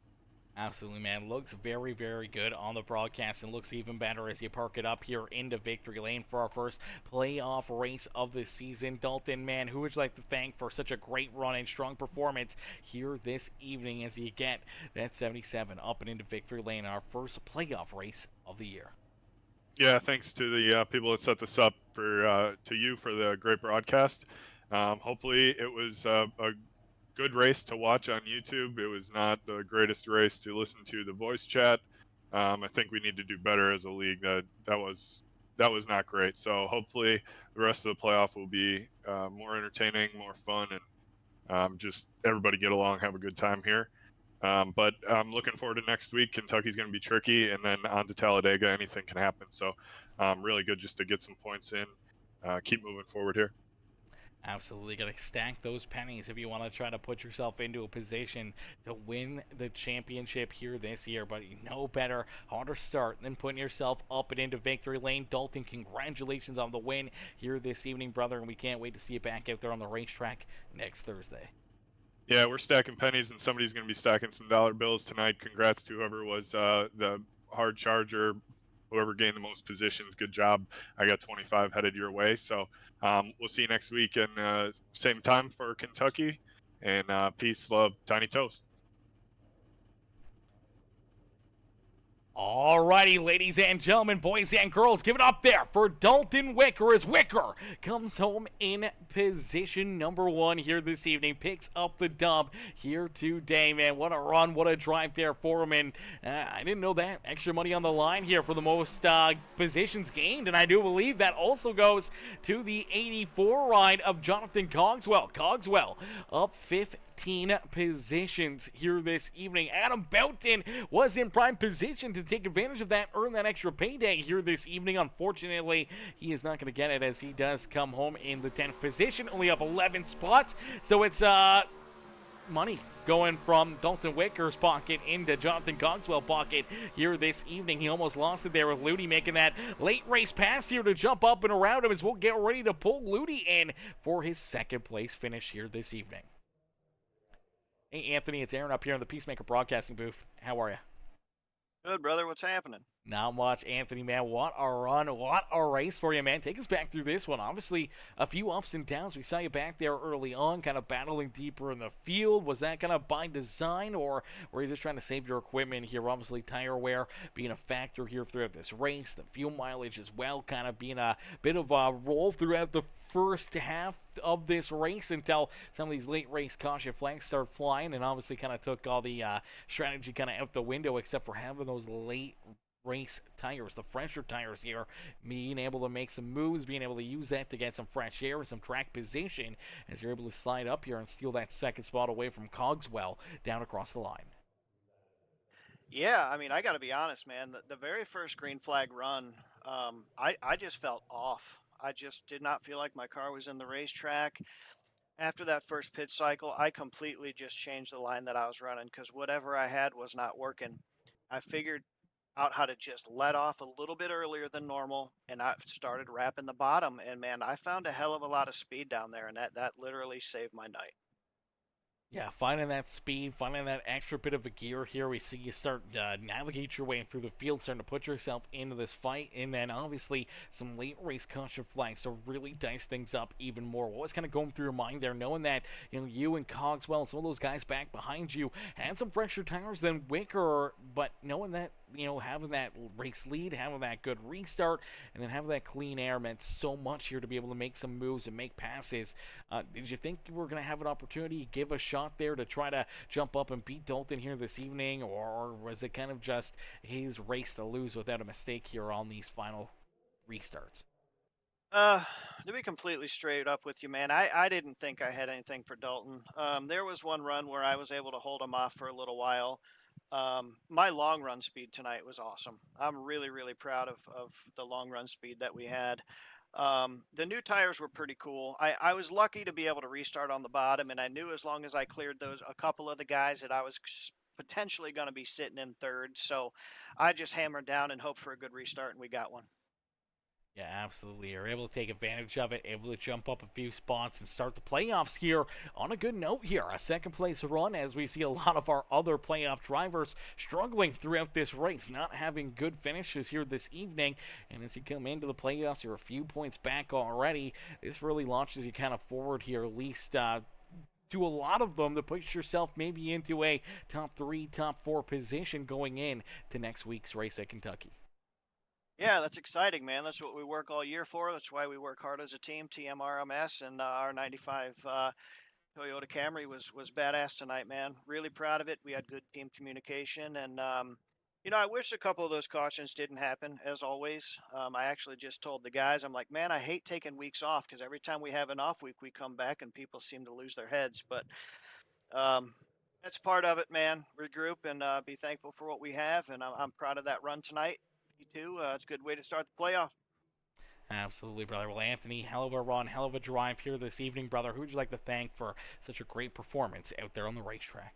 Absolutely, man. Looks very, very good on the broadcast and looks even better as you park it up here into victory lane for our first playoff race of the season. Dalton, man, who would you like to thank for such a great run and strong performance here this evening as you get that 77 up and into victory lane in our first playoff race of the year? Yeah, thanks to the people that set this up for to you for the great broadcast. Hopefully it was a good race to watch on YouTube. It was not the greatest race to listen to the voice chat. I think we need to do better as a league. That was not great. So hopefully the rest of the playoff will be more entertaining, more fun, and just everybody get along, have a good time here. But I'm looking forward to next week. Kentucky's going to be tricky, and then on to Talladega. Anything can happen. So really good just to get some points in. Keep moving forward here. Absolutely got to stack those pennies if you want to try to put yourself into a position to win the championship here this year. But you know better, harder start than putting yourself up and into victory lane. Dalton, congratulations on the win here this evening, brother, and we can't wait to see you back out there on the racetrack next Thursday. Yeah, we're stacking pennies, and somebody's going to be stacking some dollar bills tonight. Congrats to whoever was the hard charger, whoever gained the most positions. Good job. I got 25 headed your way. So we'll see you next week, and same time for Kentucky. And peace, love, Tiny Toast. Alrighty, ladies and gentlemen, boys and girls, give it up there for Dalton Wicker as Wicker comes home in position number 1 here this evening, picks up the dub here today, man. What a run, what a drive there for him, and I didn't know that. Extra money on the line here for the most positions gained, and I do believe that also goes to the 84 ride of Jonathan Cogswell. Cogswell up 15 positions here this evening. Adam Belton was in prime position to take advantage of that, earn that extra payday here this evening. Unfortunately, he is not going to get it as he does come home in the 10th position, only up 11 spots. So it's money going from Dalton Wicker's pocket into Jonathan Cogswell's pocket here this evening. He almost lost it there with Ludi making that late race pass here to jump up and around him as we'll get ready to pull Ludi in for his second place finish here this evening. Hey, Anthony, it's Aaron up here in the Peacemaker Broadcasting booth. How are you? Good, brother. What's happening? Not much, Anthony, man. What a run. What a race for you, man. Take us back through this one. Obviously, a few ups and downs. We saw you back there early on, kind of battling deeper in the field. Was that kind of by design, or were you just trying to save your equipment here? Obviously, tire wear being a factor here throughout this race. The fuel mileage as well, kind of being a bit of a roll throughout the first half of this race until some of these late race caution flags start flying, and obviously kind of took all the strategy kind of out the window, except for having those late race tires, the fresher tires here, being able to make some moves, being able to use that to get some fresh air and some track position as you're able to slide up here and steal that second spot away from Cogswell down across the line. Yeah, I mean, I got to be honest, man. The very first green flag run, I just felt off. I just did not feel like my car was in the racetrack. After that first pit cycle, I completely just changed the line that I was running because whatever I had was not working. I figured out how to just let off a little bit earlier than normal, and I started wrapping the bottom. And man, I found a hell of a lot of speed down there, and that literally saved my night. Yeah, finding that speed, finding that extra bit of a gear here. We see you start navigate your way through the field, starting to put yourself into this fight, and then obviously some late race caution flags to really dice things up even more. What was kind of going through your mind there, knowing that you and Cogswell and some of those guys back behind you had some fresher tires than Wicker, but knowing that having that race lead, having that good restart, and then having that clean air meant so much here to be able to make some moves and make passes. Did you think you were going to have an opportunity to give a shot there to try to jump up and beat Dalton here this evening, or was it kind of just his race to lose without a mistake here on these final restarts? To be completely straight up with you, man, I didn't think I had anything for Dalton. There was one run where I was able to hold him off for a little while. My long run speed tonight was awesome. I'm really, really proud of the long run speed that we had. The new tires were pretty cool. I was lucky to be able to restart on the bottom, and I knew as long as I cleared a couple of the guys that I was potentially going to be sitting in third. So I just hammered down and hoped for a good restart, and we got one. Yeah, absolutely. You're able to take advantage of it, able to jump up a few spots and start the playoffs here on a good note here. A second place run as we see a lot of our other playoff drivers struggling throughout this race, not having good finishes here this evening. And as you come into the playoffs, you're a few points back already. This really launches you kind of forward here, at least to a lot of them, to put yourself maybe into a top 3, top 4 position going in to next week's race at Kentucky. Yeah, that's exciting, man. That's what we work all year for. That's why we work hard as a team. TMRMS and our 95 Toyota Camry was badass tonight, man. Really proud of it. We had good team communication, and I wish a couple of those cautions didn't happen. As always, I actually just told the guys, I'm like, man, I hate taking weeks off because every time we have an off week, we come back and people seem to lose their heads. But um, that's part of it, man. Regroup and be thankful for what we have, and I'm proud of that run tonight. You too. It's a good way to start the playoff. Absolutely, brother. Well, Anthony, hell of a run, hell of a drive here this evening, brother. Who would you like to thank for such a great performance out there on the racetrack?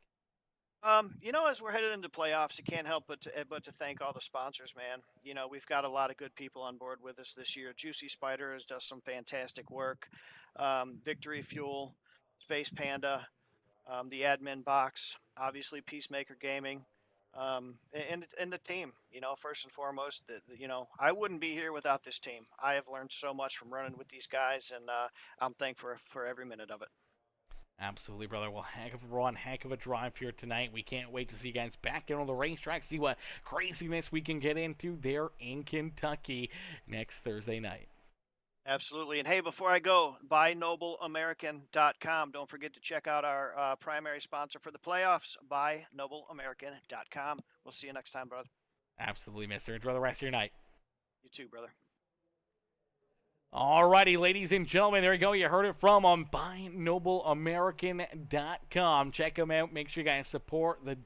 As we're headed into playoffs, you can't help but to thank all the sponsors, man. We've got a lot of good people on board with us this year. Juicy Spider has done some fantastic work. Victory Fuel, Space Panda, the admin box, obviously Peacemaker Gaming, and the team. First and foremost, I wouldn't be here without this team. I have learned so much from running with these guys, and I'm thankful for every minute of it. Absolutely, brother. Well, heck of a run, heck of a drive here tonight. We can't wait to see you guys back in on the racetrack, see what craziness we can get into there in Kentucky next Thursday night. Absolutely. And hey, before I go, buynobleamerican.com. Don't forget to check out our primary sponsor for the playoffs, buynobleamerican.com. We'll see you next time, brother. Absolutely, mister. Enjoy the rest of your night. You too, brother. Alrighty, ladies and gentlemen, there you go. You heard it from on buynobleamerican.com. Check them out. Make sure you guys support the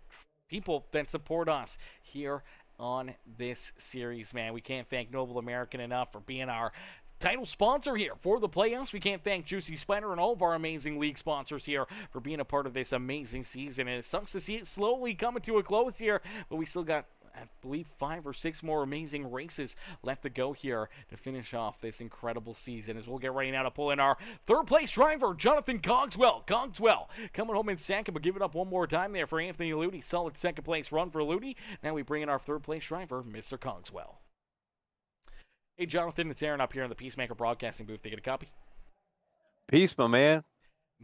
people that support us here on this series, man. We can't thank Noble American enough for being our title sponsor here for the playoffs. We can't thank Juicy Spider and all of our amazing league sponsors here for being a part of this amazing season. And it sucks to see it slowly coming to a close here, but we still got, I believe, 5 or 6 more amazing races left to go here to finish off this incredible season, as we'll get ready now to pull in our third place driver, Jonathan Cogswell. Cogswell coming home in second, but give it up one more time there for Anthony Ludy. Solid second place run for Ludy. Now we bring in our third place driver, Mr. Cogswell. Hey, Jonathan, it's Aaron up here in the Peacemaker Broadcasting booth. Take it a copy. Peace, my man.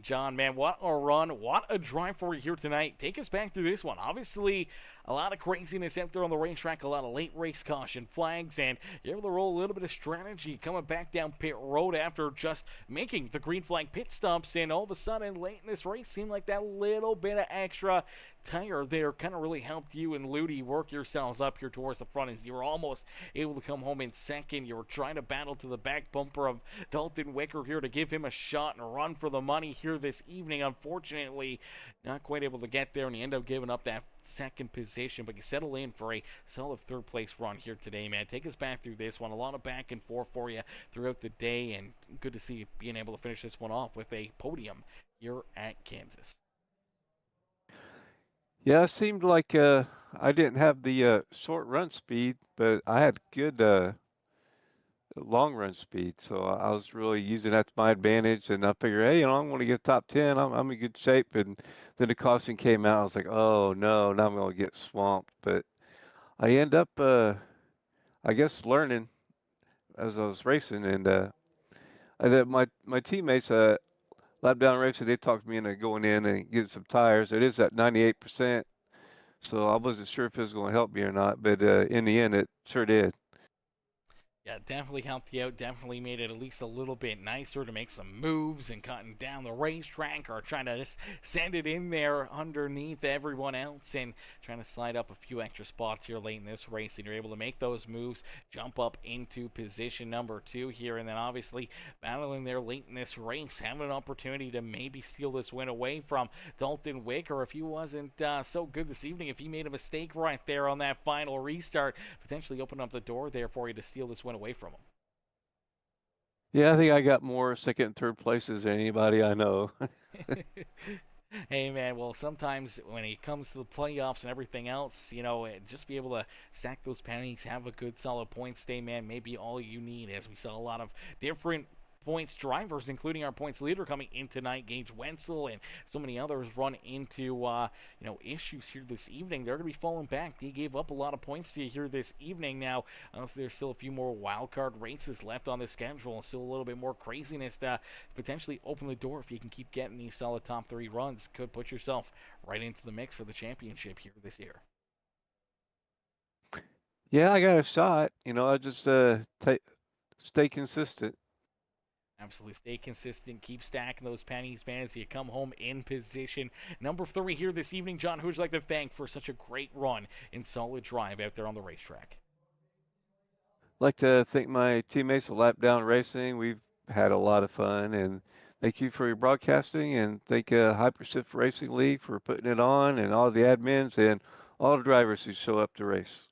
John, man, what a run. What a drive for you here tonight. Take us back through this one. Obviously, a lot of craziness out there on the racetrack, a lot of late race caution flags, and you're able to roll a little bit of strategy coming back down pit road after just making the green flag pit stops, and all of a sudden, late in this race, seemed like that little bit of extra tire there kind of really helped you and Ludy work yourselves up here towards the front as you were almost able to come home in second. You were trying to battle to the back bumper of Dalton Wicker here to give him a shot and run for the money here this evening. Unfortunately, not quite able to get there, and you end up giving up that second position, but you settle in for a solid third place run here today, man. Take us back through this one. A lot of back and forth for you throughout the day, and good to see you being able to finish this one off with a podium here at Kansas. Yeah, it seemed like I didn't have the short run speed, but I had good long run speed. So I was really using that to my advantage. And I figured, hey, I'm going to get top 10. I'm in good shape. And then the caution came out. I was like, oh, no, now I'm going to get swamped. But I end up, I guess, learning as I was racing. And my teammates, lap down racing, they talked me into going in and getting some tires. It is at 98%, so I wasn't sure if it was going to help me or not, but in the end, it sure did. Yeah, definitely helped you out. Definitely made it at least a little bit nicer to make some moves and cutting down the racetrack, or trying to just send it in there underneath everyone else and trying to slide up a few extra spots here late in this race. And you're able to make those moves, jump up into position number 2 here, and then obviously battling there late in this race, having an opportunity to maybe steal this win away from Dalton Wicker if he wasn't so good this evening. If he made a mistake right there on that final restart, potentially open up the door there for you to steal this win away from him. Yeah, I think I got more second and third places than anybody I know. Hey man, well sometimes when it comes to the playoffs and everything else, just be able to stack those pennies, have a good solid points day, man, maybe all you need. As we saw a lot of different points drivers, including our points leader coming in tonight, Gage Wenzel, and so many others run into issues here this evening. They're going to be falling back. They gave up a lot of points to you here this evening. Now, honestly, there's still a few more wild card races left on the schedule, and still a little bit more craziness to potentially open the door. If you can keep getting these solid top 3 runs, could put yourself right into the mix for the championship here this year. Yeah, I got a shot. I just stay consistent. Absolutely. Stay consistent. Keep stacking those pennies, man, as you come home in position. Number 3 here this evening. John, who would you like to thank for such a great run and solid drive out there on the racetrack? I'd like to thank my teammates at Lap Down Racing. We've had a lot of fun, and thank you for your broadcasting, and thank Hypershift Racing League for putting it on, and all the admins and all the drivers who show up to race.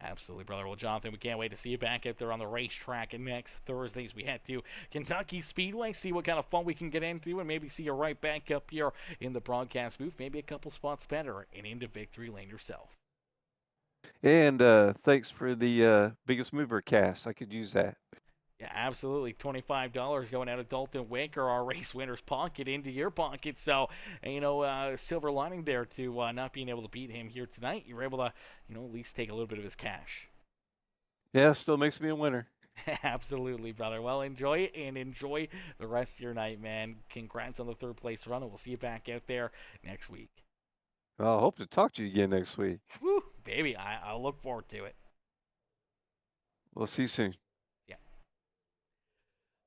Absolutely, brother. Well, Jonathan, we can't wait to see you back out there on the racetrack next Thursday as we head to Kentucky Speedway, see what kind of fun we can get into, and maybe see you right back up here in the broadcast booth, maybe a couple spots better, and into victory lane yourself. And thanks for the Biggest Mover cast. I could use that. Yeah, absolutely. $25 going out of Dalton Waker, our race winner's pocket, into your pocket. So, silver lining there to not being able to beat him here tonight. You were able to, at least take a little bit of his cash. Yeah, still makes me a winner. Absolutely, brother. Well, enjoy it and enjoy the rest of your night, man. Congrats on the 3rd place run, and we'll see you back out there next week. Well, I hope to talk to you again next week. Woo, baby, I'll look forward to it. We'll see you soon.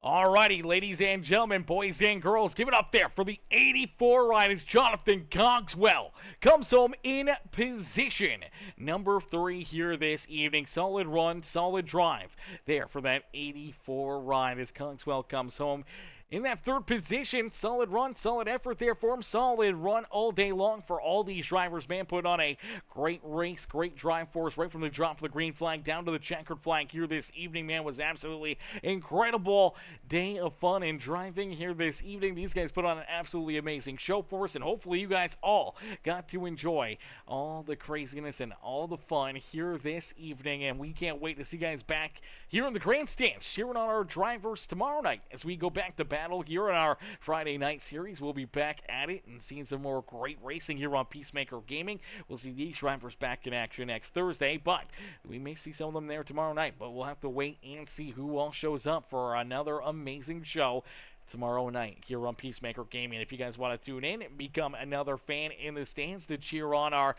Alrighty, ladies and gentlemen, boys and girls, give it up there for the 84 ride as Jonathan Cogswell comes home in position. Number 3 here this evening. Solid run, solid drive there for that 84 ride as Cogswell comes home in that 3rd position. Solid run, solid effort there for him. Solid run all day long for all these drivers, man. Put on a great race, great drive for us right from the drop of the green flag down to the checkered flag here this evening, man. Was absolutely incredible day of fun and driving here this evening. These guys put on an absolutely amazing show for us, and hopefully you guys all got to enjoy all the craziness and all the fun here this evening, and we can't wait to see you guys back here in the grandstands cheering on our drivers tomorrow night as we go back to battle here in our Friday night series. We'll be back at it and seeing some more great racing here on Peacemaker Gaming. We'll see these drivers back in action next Thursday, but we may see some of them there tomorrow night, but we'll have to wait and see who all shows up for another amazing show tomorrow night here on Peacemaker Gaming. If you guys want to tune in and become another fan in the stands to cheer on our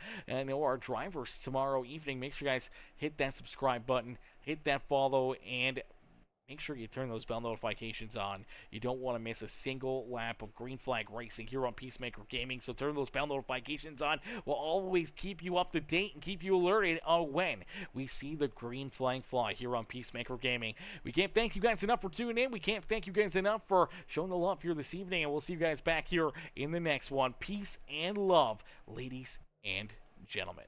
drivers tomorrow evening, make sure you guys hit that subscribe button, hit that follow, and make sure you turn those bell notifications on. You don't want to miss a single lap of green flag racing here on Peacemaker Gaming, so turn those bell notifications on. We'll always keep you up to date and keep you alerted on when we see the green flag fly here on Peacemaker Gaming. We can't thank you guys enough for tuning in. We can't thank you guys enough for showing the love here this evening, and we'll see you guys back here in the next one. Peace and love, ladies and gentlemen.